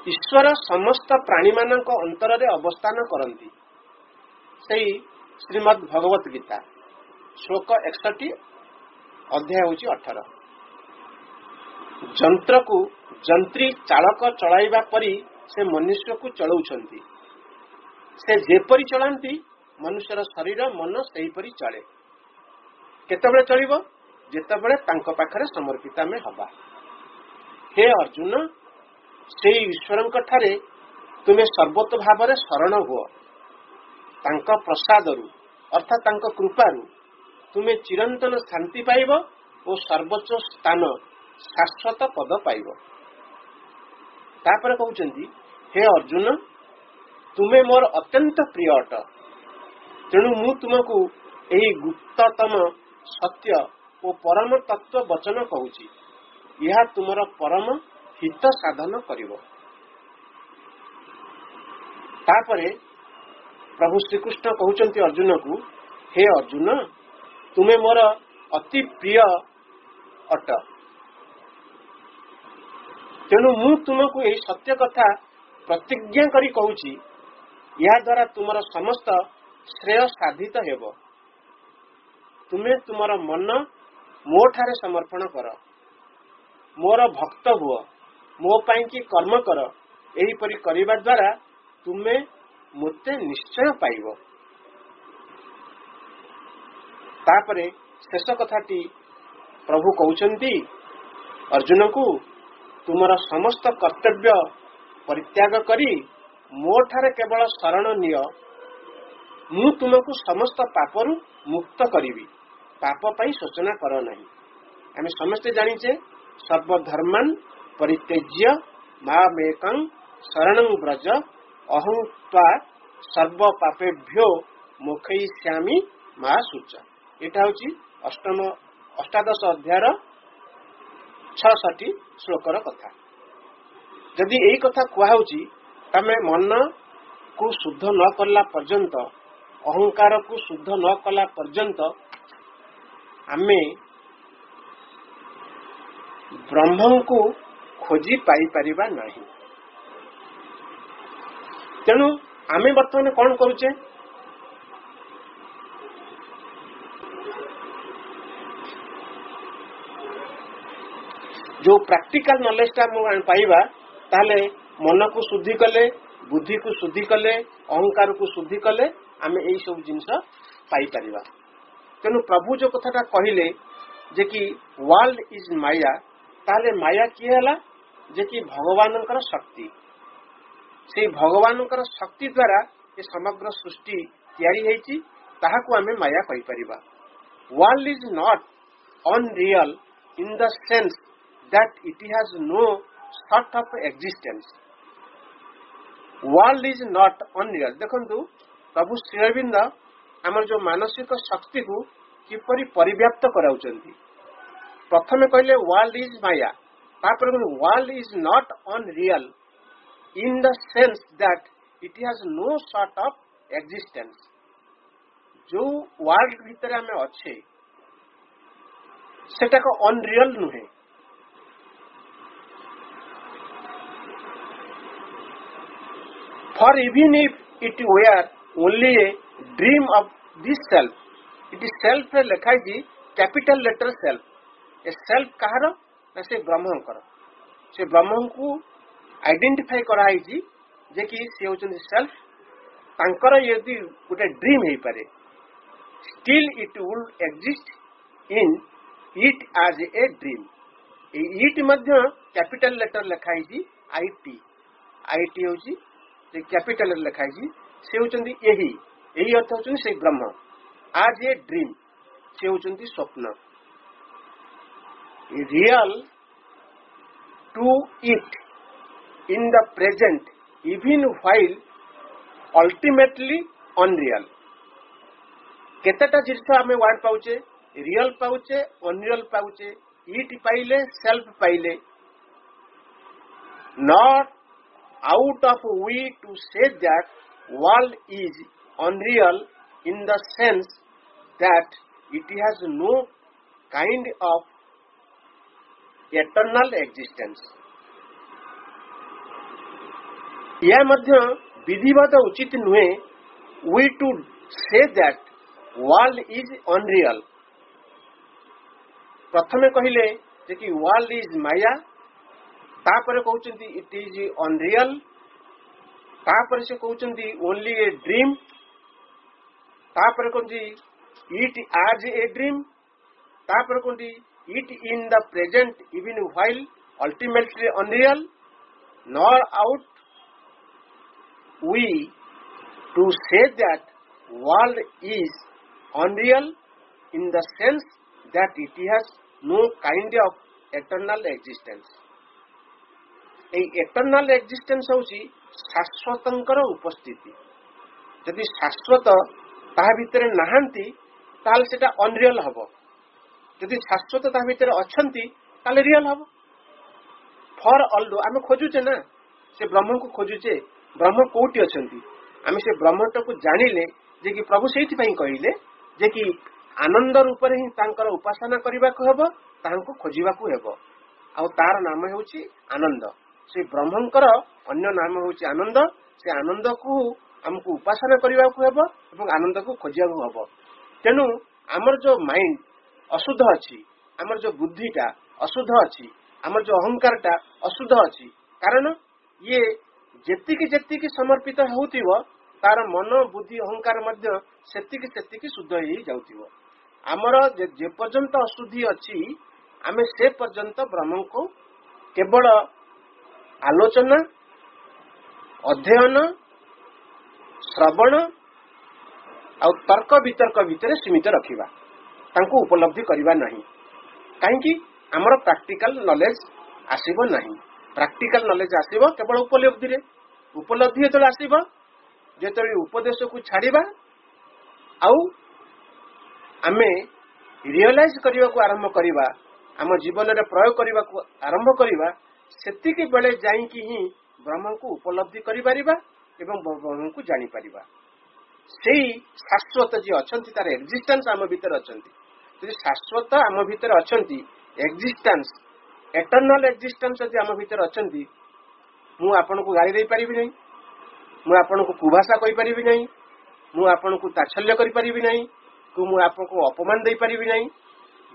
ईश्वर समस्त प्राणी मानक अंतर रे अवस्थान करंती। सेई श्रीमद् भगवत गीता श्लोक 61 अध्याय होची 18। जंत्र को जंत्री चालक चलाइबा परी से मनुष्य को चलाउछंती। से जेपरी चलांती मनुष्यर शरीर मन सेही परी चले। केतबेले चलिबो? जेतबेले तांको पाखरे समर्पित में हबा। हे अर्जुन, से ईश्वरंक ठारे तुमे सर्वतो भावरे शरण हुओ। तांको प्रसादरु अर्थात तांको कृपारु तुमे चिरंतन शांति पाइब और सर्वोच्च स्थान शाश्वत पद पाइब। तापर कहउचंती, हे अर्जुन, तुमे मोर अत्यंत प्रिय अट। तेणु मु तुमको एही गुप्ततम सत्य और परम तत्व वचन कहूची। यह तुमर परम हित साधन करिवो। तापरे प्रभु श्रीकृष्ण कहउचंती अर्जुन को, हे अर्जुन, तुमे मोर अति प्रिय अट। तेणु मु तुमको एही सत्य कथा प्रतिज्ञा करी कहूची। या द्वारा तुमर समस्त श्रेय साधित हेबो। तुमे तुमर मन मो ठारे समर्पण कर, मोर भक्त हुओ, मो पाई की कर्म कर। एही परी करिबा द्वारा तुमे मोते निश्चय पाइबो। तापरे शेष कथाटी प्रभु कहउचंती अर्जुन को, तुमर समस्त कर्तव्य परित्याग करी मो ठारे केवल शरण निय। मु तुमको समस्त पापरु मुक्त करिवि। पाप पाई सोचना कर नहीं। आमे समस्त जानिचे सर्वधर्मान परित्यज्य मामेकं शरणं व्रज अहं त्वा सर्व पापेभ्यो मोक्षयिष्यामि मा शुच। एटा होची अष्टादश अध्यायर 66 श्लोकर कथा। जदि एई कथा कुआ होची तमे मन को शुद्ध न कला पर्यंत, अहंकार को शुद्ध न कला पर्यंत आमे ब्रह्म को खोजी पाई परिबा नहीं। तेणु आमे वर्तमान कौन करुचे, जो प्रैक्टिकल नॉलेज टा पाइबा ताले मन को शुद्धि कले, बुद्धि को शुद्धि कले, अहंकार को शुद्धि कले आमे एई सब जिनस पाई परिबा। तेणु प्रभु जो कथाटा कहिले जे कि वर्ल्ड इज माया, ताले माया किए हला जे कि भगवानकर शक्ति, से भगवानकर शक्ति द्वारा ये समग्र सृष्टि तैयारी हेची, ताहाकू आमे माया कहि परिबा। World is not unreal in the sense that it has no sort of existence. World is not unreal. देखंतु प्रभु श्री अरविंद आमर जो मानसिक शक्ति को किपरि परिव्याप्त कराउचंती। प्रथमे कहले वर्ल्ड इज माया, तापर world is not unreal in the sense that it has no sort of existence. जो वर्ल्ड भीतर आमे अच्छे सेटा को अनरियल नुहे। For even if it were only a dream of this self, it is self रे लिखाई जी कैपिटल लेटर सेल्फ। ए सेल्फ कहार ना से ब्रह्म कर, से ब्रह्म को आइडेंटिफाई कराई जी जे कि से होचन सेल्फ। तांकर यदि गोटे ड्रीम हे पारे, still it would exist in it as a dream. It मध्य कैपिटल लेटर लिखाई जी आईटी। आईटी होची कैपिटल लिखाई, से होचंदी यही अर्थ होचंदी से ब्रह्म। आज ए ड्रीम से होचंदी स्वप्न। Real to it in the present even while ultimately unreal. केतेटा जिनिस आमे वर्ड पाउचे, रियल पाउचे, अनरियल पाउचे, इट पाइले, सेल्फ पाइले। Not out of we to say that world is unreal in the sense that it has no kind of eternal existence. यह मध्य विधिवत उचित नुहे we to say that world is unreal। प्रथमे कहिले जे कि world is माया, तापर कहउचंती इट इज अनरियल, तापर से कहउचंती ओनली ए ड्रीम, तापर कहउचंती इट एज ए ड्रीम, तापर कहउचंती it in the present even while ultimately unreal. Nor out we to say that world is unreal in the sense that it has no kind of eternal existence. Eternal existence होची शाश्वतंकर उपस्थिति। यदि शाश्वत ता भितर नाहंती ताल सेटा अनरियल हबो, यदि शाश्वत ता भितर अछंती ताले रियल हबो। फॉर ऑल्दो आमे खोजुचे ना से ब्रह्म को खोजुचे, ब्रह्म कोठी अछंती, आमे से ब्रह्मट को जानिले जे कि प्रभु सेठी पई कहिले जे कि आनंद रूप रे ही तांकर उपासना करिबा को हेबो, तांको खोजिबा को हेबो। आ तार नाम हेउची आनंद। से ब्रह्मंकर अन्य नाम होची आनंद। से आनंद को हमको उपासना करने को हेबो एवं आनंद को खोजिया को हेबो। तेनु हमर जो माइंड अशुद्ध अछि, हमर जो बुद्धिटा अशुद्ध अछि, हमर जो अहंकारटा अशुद्ध अछि, कारण ये जेतिकी जेतिकी समर्पित होउतिबो तार मन बुद्धि अहंकार मध्य सेतिकी सेतिकी शुद्ध ही जाउतिबो। हमर जे पर्यंत अशुद्धि अछि आमे से पर्यंत ब्रह्म को केवल आलोचना, अध्ययन, श्रवण आ तर्क वितर्क भितर सीमित रखिबा, तांको उपलब्धि करिबा नहीं। काहेकि हमर प्रैक्टिकल नॉलेज आसीबो नहीं। प्रैक्टिकल नॉलेज आसीबो केवल उपलब्धि रे। उपलब्धि जेतले आसीबो, जेतले उपदेश को छाड़िबा आउ आमे रियलाइज करिवा को आरंभ करिबा, हम जीवन रे प्रयोग करिवा को आरंभ करिबा, सेतिकी बेले जाई कि ही ब्रह्म को उपलब्धि करि परिबा एवं ब्रह्म को जानि परिबा। सेही शाश्वत जे अछंती तार एक्जिस्टेंस हम भीतर अछंती, ଯଦି ଶାଶ୍ୱତ ଆମ ଭିତରେ ଅଛନ୍ତି, ଏକ୍ଜିଷ୍ଟାନ୍ସ ଏଟର୍ନାଲ ଏକ୍ଜିଷ୍ଟାନ୍ସ ଯଦି ଆମ ଭିତରେ ଅଛନ୍ତି, ମୁଁ ଆପଣଙ୍କୁ ଗାଳି ଦେଇପାରିବି ନାହିଁ, ମୁଁ ଆପଣଙ୍କୁ କୁଭାଷା କହିପାରିବି ନାହିଁ, ମୁଁ ଆପଣଙ୍କୁ ତାଚ୍ଛଲ୍ୟ କରିପାରିବି ନାହିଁ, ମୁଁ ଆପଣଙ୍କୁ ଅପମାନ ଦେଇପାରିବି ନାହିଁ।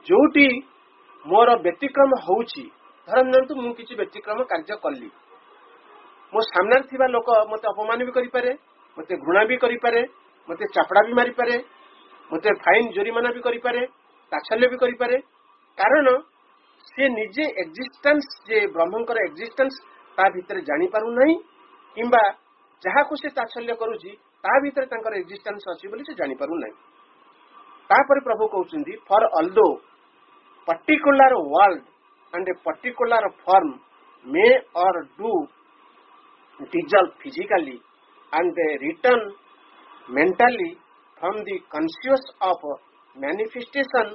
ଯୋଉଠି ମୋର ବ୍ୟତିକ୍ରମ ହଉଛି, ଧରନ୍ତୁ ମୁଁ କିଛି ବ୍ୟତିକ୍ରମ କାର୍ଯ୍ୟ କଲି, ମୋ ସାମ୍ନାରେ ଥିବା ଲୋକ ମତେ ଅପମାନ ବି କରିପାରେ, ମତେ ଘୃଣା ବି କରିପାରେ, ମତେ ଚାପଡ଼ା ବି ମାରିପାରେ, ମତେ ଫାଇନ ଜୋରିମାନା ବି କରିପାରେ, ତାଚ୍ଛଲ୍ୟ ବି କରିପାରେ। କାରଣ ସେ ନିଜେ ଏକ୍ଜିଷ୍ଟାନ୍ସ, ଯେ ବ୍ରହ୍ମଙ୍କର ଏକ୍ଜିଷ୍ଟାନ୍ସ ତା ଭିତରେ ଜାଣିପାରୁନାହିଁ, କିମ୍ବା ଯାହାକୁ ସେ ତାଚ୍ଛଲ୍ୟ କରୁଛି ତା ଭିତରେ ତାଙ୍କର ଏକ୍ଜିଷ୍ଟାନ୍ସ ଅଛି ବୋଲି ସେ ଜାଣିପାରୁନାହିଁ। ତାପରେ ପ୍ରଭୁ କହୁଛନ୍ତି, ଫର ଅଲଦୋ particular world and a particular form may or do dissolve physically and return mentally from the conscious of manifestation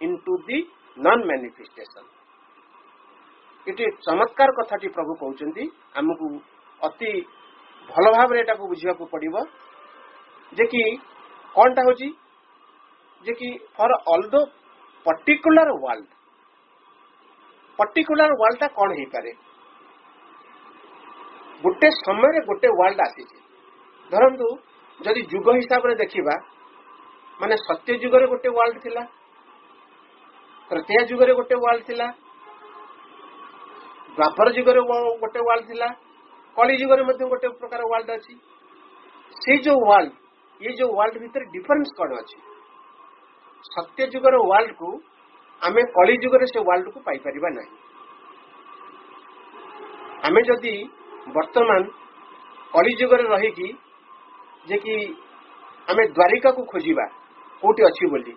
into the non-manifestation. ଏଠି ଚମତ୍କାର କଥାଟି ପ୍ରଭୁ କହୁଛନ୍ତି, ଆମକୁ ଅତି ଭଲ ଭାବରେ ଏଟାକୁ ବୁଝିବାକୁ ପଡିବ ଯେ କି କଣଟା ହଉଛି, ଯେ କି ଫର ଅଲ୍ ଦ ପର୍ଟିକୁଲାର ୱାର୍ଲଡଟା କଣ ହେଇପାରେ। ଗୋଟେ ସମୟରେ ଗୋଟେ ୱାର୍ଲଡ ଆସିଛି। ଧରନ୍ତୁ ଯଦି ଯୁଗ ହିସାବରେ ଦେଖିବା, ମାନେ ସତ୍ୟ ଯୁଗରେ ଗୋଟେ ୱାର୍ଲଡ ଥିଲା, ତ୍ରେତୟା ଯୁଗରେ ଗୋଟେ ୱାର୍ଲଡ ଥିଲା, ଦ୍ୱାପର ଯୁଗରେ ଗୋଟେ ୱାର୍ଲଡ ଥିଲା, କଳି ଯୁଗରେ ମଧ୍ୟ ଗୋଟେ ପ୍ରକାର ୱାର୍ଲଡ ଅଛି। ସେଇ ଯୋଉ ୱାର୍ଲଡ, ଏଇ ଯୋଉ ୱାର୍ଲଡ ଭିତରେ ଡିଫରେନ୍ସ କଣ ଅଛି? ସତ୍ୟ ଯୁଗର ୱାର୍ଲଡକୁ ଆମେ କଳି ଯୁଗରେ ସେ ୱାର୍ଲଡକୁ ପାଇପାରିବା ନାହିଁ। ଆମେ ଯଦି ବର୍ତ୍ତମାନ କଳି ଯୁଗରେ ରହିକି ଯେ କି ଆମେ ଦ୍ୱାରିକାକୁ ଖୋଜିବା କୋଉଠି ଅଛି ବୋଲି,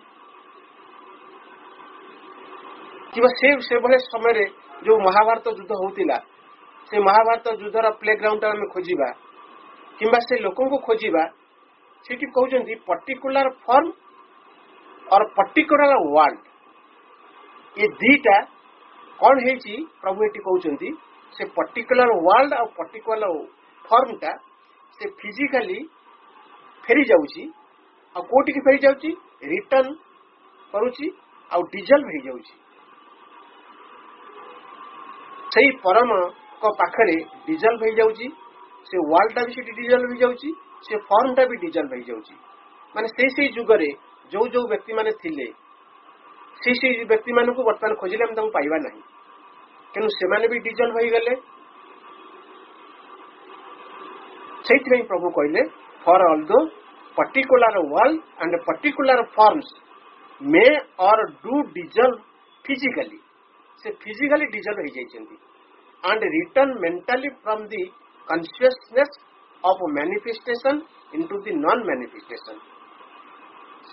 କିମ୍ବା ସେଭଳି ସମୟରେ ଯୋଉ ମହାଭାରତ ଯୁଦ୍ଧ ହଉଥିଲା, ସେ ମହାଭାରତ ଯୁଦ୍ଧର ପ୍ଲେ ଗ୍ରାଉଣ୍ଡ ଆମେ ଖୋଜିବା, କିମ୍ବା ସେ ଲୋକଙ୍କୁ ଖୋଜିବା, ସେଠି କହୁଛନ୍ତି ପର୍ଟିକୁଲାର ଫର୍ମ और पर्टिकुलर वर्ल्ड, ये दीटा कौन है प्रभु ये कहते से पर्टिकुलर वर्ल्ड और पर्टिकुलर फॉर्मटा से फिजिकली फेरी जाउची, आ कोटी की फेरी जाउची, रिटर्न करूची आ डिजल्व हो जाउची। सही परम को पाखरे डिजल्व हो जाउची, से वर्ल्डटा भी सेठी डिजल्व हो जाउची, से फॉर्मटा भी डिजल्व हो जाउची। माने से जुगरे जो जो व्यक्ति माने थिले, से व्यक्ति मानक बर्तमान खोजिले हम तक पाइबा नहीं, किंतु से माने भी डिजल्व हो गले। से प्रभु कहले for all though particular world and particular forms may or do dissolve physically, से फिजिकली डिजल्व हो जाइछन्ती and return mentally from the consciousness of manifestation into the non manifestation.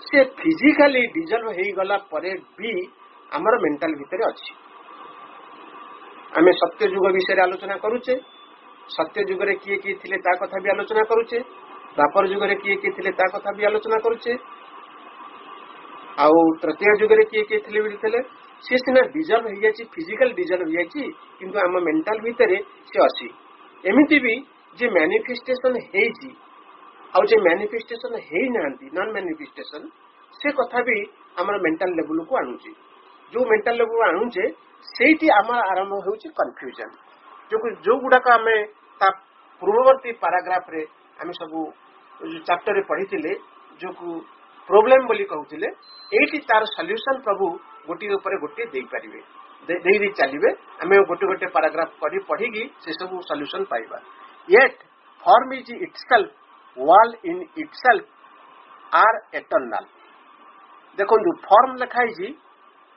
से फिजिकली डिजल्व हो गला परे भी आमर मेंटल भितर अच्छी। आमे सत्य युग विषय आलोचना करूचे, सत्य युग रे किए किए थिले ता कथा भी आलोचना करूचे, द्वापर युग रे किए किए थिले ता कथा भी आलोचना करूचे, आउ तृतीय युग रे किए किए थिले भी थिले। से सिना डिजल्व हो जाची, फिजिकल डिजल्व हो जाची, किंतु आम मेंटल भितर से अच्छी। एमिति भी जे मैनिफेस्टेशन हेजी आउ जे मैनिफेस्टेशन हेई नांती नॉन मैनिफेस्टेशन, से कथा भी आमर मेंटल लेवल को आणुची। जो मेंटल लेवल आणुचे सेठी आमर आरंभ होउची कंफ्यूजन। जो गुडाक आमे ता पूर्ववर्ती पैराग्राफ रे आमे सब चैप्टर रे पढिथिले, जो प्रॉब्लम बोली कहउथिले, एठी तार सॉल्यूशन प्रभु गोटी ऊपर गोटी देई परिबे, देई चलिबे। आमे गोटे गोटे पैराग्राफ पढ़ी से सब सॉल्यूशन पाइबा। Yet form is itself world in itself are eternal. देखो फॉर्म लिखाई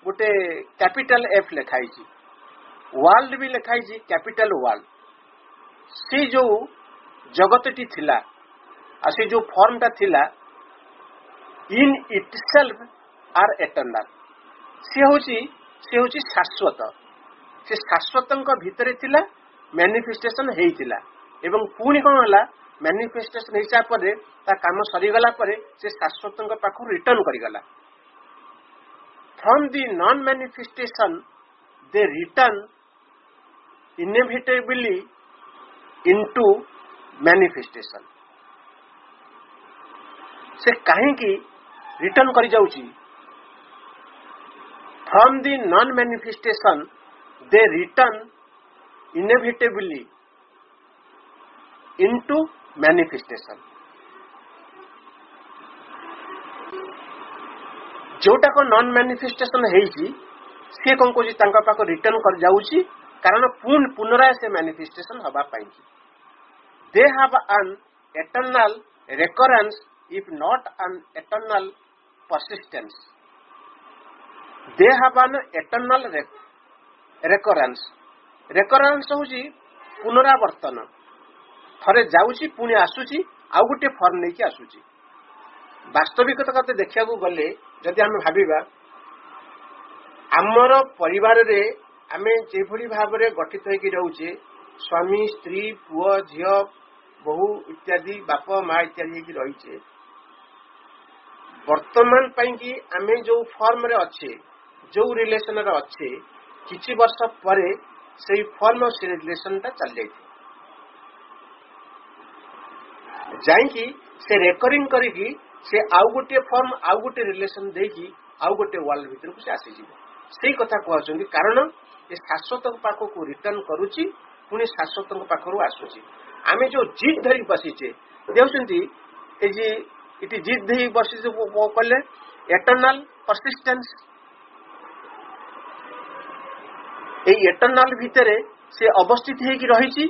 गोटे कैपिटल एफ लिखाई, वर्ल्ड भी लिखाई कैपिटल वर्ल्ड। से जो जगतटी थिला आ से जो फॉर्मटा थिला इन इटसेल्फ आर एटर्नल, से होची शाश्वत। से शाश्वतंक भितरे थिला, मैनिफेस्टेशन हेइथिला, एवं पुणी कोन हला मैनिफेस्टेशन हिसाब पर ता काम सरीगला पर से शाश्वतंक पाखु रिटर्न करिगला। From the non manifestation they return inevitably into manifestation. से कहीं की रिटर्न करी जाउची, From the non-manifestation, they return inevitably into manifestation. जोटाक नॉन मैनिफेस्टेशन सी कौन कह रिटर्न कर जाऊँगी कारण पुनराय से मैनिफेस्टेशन हवा पाई they have an eternal recurrence if not an eternal persistence they have an eternal recurrence recurrence होची पुनरावर्तन थरे जाऊँगी पुणी आसूची आउ गोटे फॉर्म नहीं आसूची वास्तविकता कते देखा गले जदि आम भाविबा आमर परिवार रे आमे जे भली भाव रे गठित होइकि रहउचे स्वामी स्त्री पुओ झियो बहु इत्यादि बाप माँ इत्यादि होइकि रहिचे वर्तमान पई कि आमे जो फॉर्म रे अच्छे जो रिलेशन रे अच्छे किछि वर्ष परे सेही फॉर्म से रिलेशन ता चल जाई जाईकि से रेकरिंग करिकि से आउ गोटे फॉर्म आउ गोटे रिलेशन देकी आउ गोटे वर्ल्ड भीतर को से आसी जीव से कथा कहउछन्ती कारण ए शाश्वत पाख को रिटर्न करूची पुणी शाश्वत पाखरु आसुची आमे जो जिद धरी बसीचे देखुछन्ती ए जे इति जिद धरी बसीचे कहले एटर्नल परसिस्टेंस ए एटर्नल भितरे से अवस्थित हेकी रहिची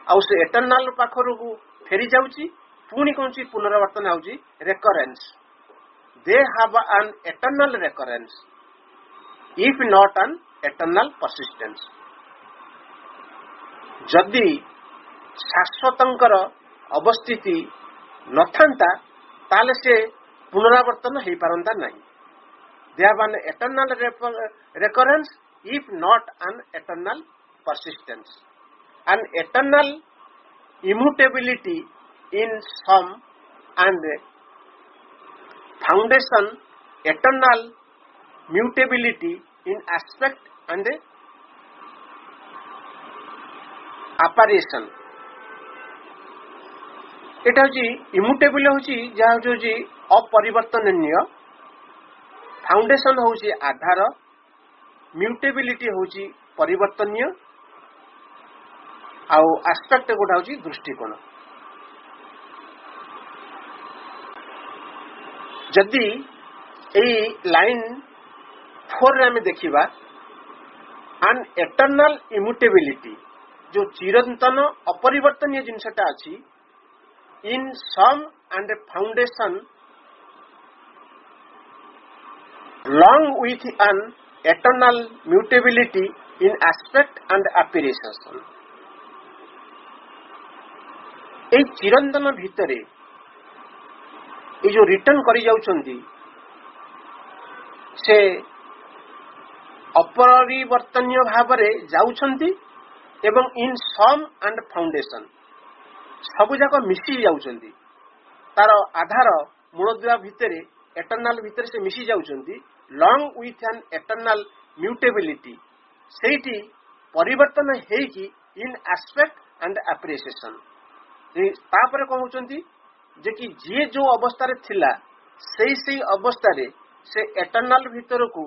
आ से एटर्नल पाखरु को फेरी जाउची पुणी कौन सी पुनरावर्तन आउची recurrence they have an eternal recurrence if not an eternal persistence जदि शाश्वतंकर अवस्थिति नथांता ताले से पुनरावर्तन हेई पारंता नहीं they have an eternal recurrence if not an eternal persistence an eternal immutability in sum and foundation eternal mutability in aspect and apparition एटा होची इम्यूटेबल होची जहा होची अपरिवर्तनीय फाउंडेशन होची आधार म्यूटेबिलिटी होची परिवर्तनीय आउ एस्पेक्ट गोटा होची दृष्टिकोण जदि ए लाइन 4 रे हमें देखिबा एन एटर्नल इम्यूटेबिलिटी जो चिरंतन अपरिवर्तनीय जिनसटा अछि in some and foundation along with an eternal mutability in aspect and appearance ए चिरंतन भितरे ये जो रिटर्न करी जाउछंती से अपरिवर्तनीय भावरे जाउछंती एवं इन सम एंड फाउंडेशन सब जाक मिसी जाउछंती तार आधार मूलदुआ भितरे एटर्नल भितरे से मिसी जाउछंती long with an eternal mutability सेठी परिवर्तन हेकी इन एस्पेक्ट एंड एप्रिसिएशन तापर कौन होचंती जे कि जे जो अवस्था रे थिला सेही अवस्था रे से एटर्नल भीतर को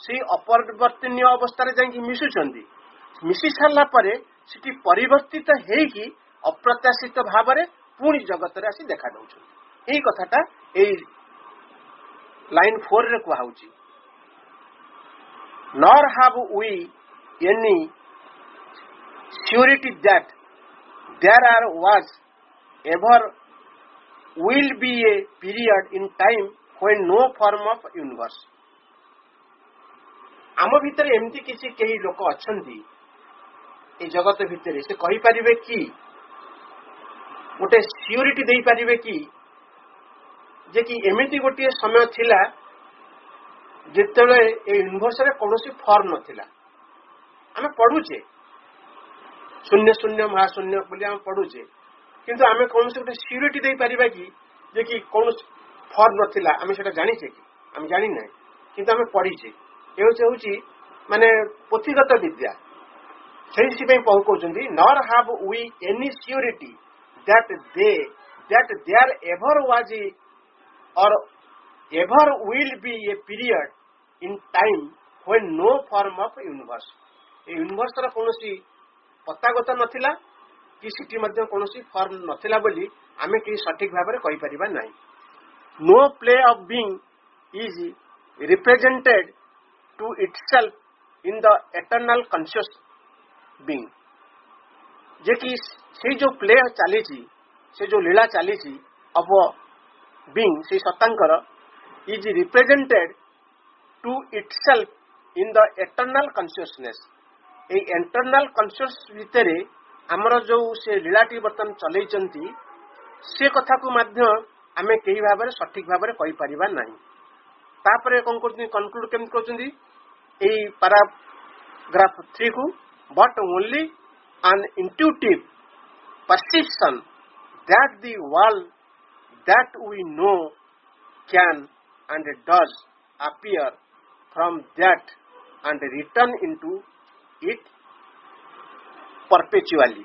से अपरिवर्तनीय अवस्था रे जाई मिसुचंती मिसी सारला परे सिटी परिवर्तित हेकी अप्रत्याशित भाव रे पुणी जगत रे आसी देखा दउछंती एई कथाटा एई लाइन 4 रे कहू छी nor have we any surety that there was ever will be a period in time when no form of universe आम भितर एमती किसी कई लोक अच्छी ए जगत भितर से कही पारिबे कि गोटे सियोरिटी दे पारिबे कि जे कि एमिति गोटे समय थिला जेतेबेले ए यूनिवर्स रे कोनोसी फॉर्म नथिला आमे पढुचे शून्य शून्य महाशून्य बोली आम पढ़ुचे किंतु आमे कौन से गोटे सियोरिटी दे पारिबा कि जे कि कौन फॉर्म नथिला आमे सेटा जानिचे कि आमे जानि नै किंतु आमे पढ़िचे ए होची माने पोथीगत विद्या सेही पे पहु कहउचंदी nor have we any surety that there ever was or ever will be a period in time when no form of universe ए यूनिवर्स रा कोनोसी पतागत नथिला कि सिटी मध्ये कोनोसी फॉर्म नथिला बोली आमे कि सठिक भाबरे कहि परिबा नाही no play of being is represented to itself in the eternal conscious being जे कि से जो प्ले चली से जो लीला चली ऑफ बीइंग से सत्तांकर is represented to itself in the eternal consciousness a internal conscious भितरे हमर जो से लीलाटी बर्तन चलैचंती से कथा को माध्य आमे केही भाबरे सठिक भाबरे कहि परिबा नाही तापरे कोन करथि कंक्लूड केम करथि ए पैराग्राफ 3 को but only an intuitive perception that the world that we know can and does appear from that and return into it perpetually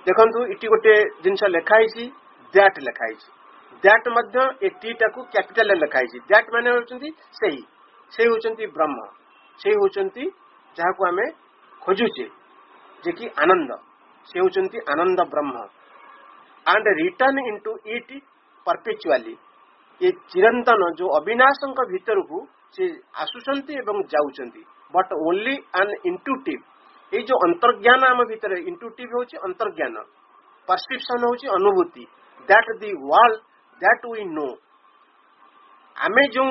देखंतु इटी गोटे जिंस लेखाई दैट लेखाई दैट मध्य ए टी टाकू कैपिटल लेखाई दैट माने होचंती सेही होचंती ब्रह्म सेही होचंती जाहाकू आमे खोजुचे जे कि आनंद से होचंती आनंद ब्रह्म and return into it perpetually ये चिरंतन जो अविनाशंक भीतर को से आसुचंती एवं जाउचंती बट ओनली एन इंट्यूटिव ये जो अंतर्ज्ञान आम भीतर इंट्यूटिव होची अंतर्ज्ञान परसेप्शन होची अनुभूति that the world that we know आमे जो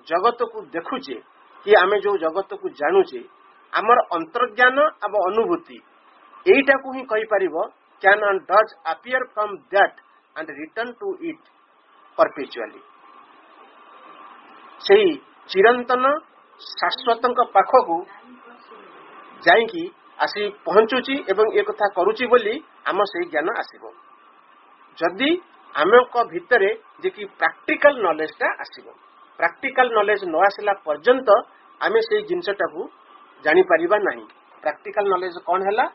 जगत को देखुचे कि आमे जो जगत को जानुचे आमर अंतर्ज्ञान अब अनुभूति एटा को ही कहि परिबो can and does appear from that and return to it perpetually सेही चिरंतन शाश्वतंक पाखकू जाइकी आसी पहुंचुची एवं एक कथा करूची बोली आम से ज्ञान आसीबो जदि आमक भितरे जे कि प्रैक्टिकल नॉलेज ता आसीबो प्रैक्टिकल नॉलेज न आसिला पर्यंत आमे से जिंसटा को जानि परिबा नाही प्रैक्टिकल नॉलेज कोन हैला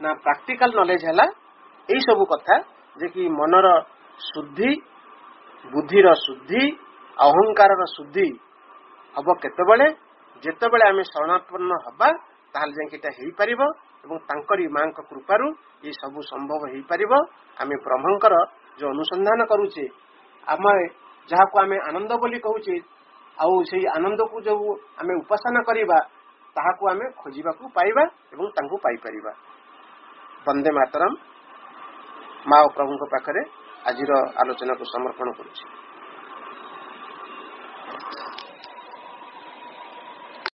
ना प्रैक्टिकल नॉलेज हैला एई सब कथा जे कि मनर शुद्धि बुद्धिर शुद्धि अहंकार शुद्धि हम केतबेले जेतबेले आमे शरणापन्न हबा ताल जेकिटा हेई परिबो एवं तांकरी मां को कृपारु ये सब संभव हेई परिबो आमे ब्रह्मंकर जो अनुसंधान करूचे आमे जहा को आमे आनंद बोली कहूचे आउ सेही आनंद को जो आमे उपासना करिबा ताहा को आमे खोजिबा को पाइबा एवं तांको पाई परिबा वंदे मातरम मां प्रभु को पाखरे आजिर आलोचना को समर्पण करूची।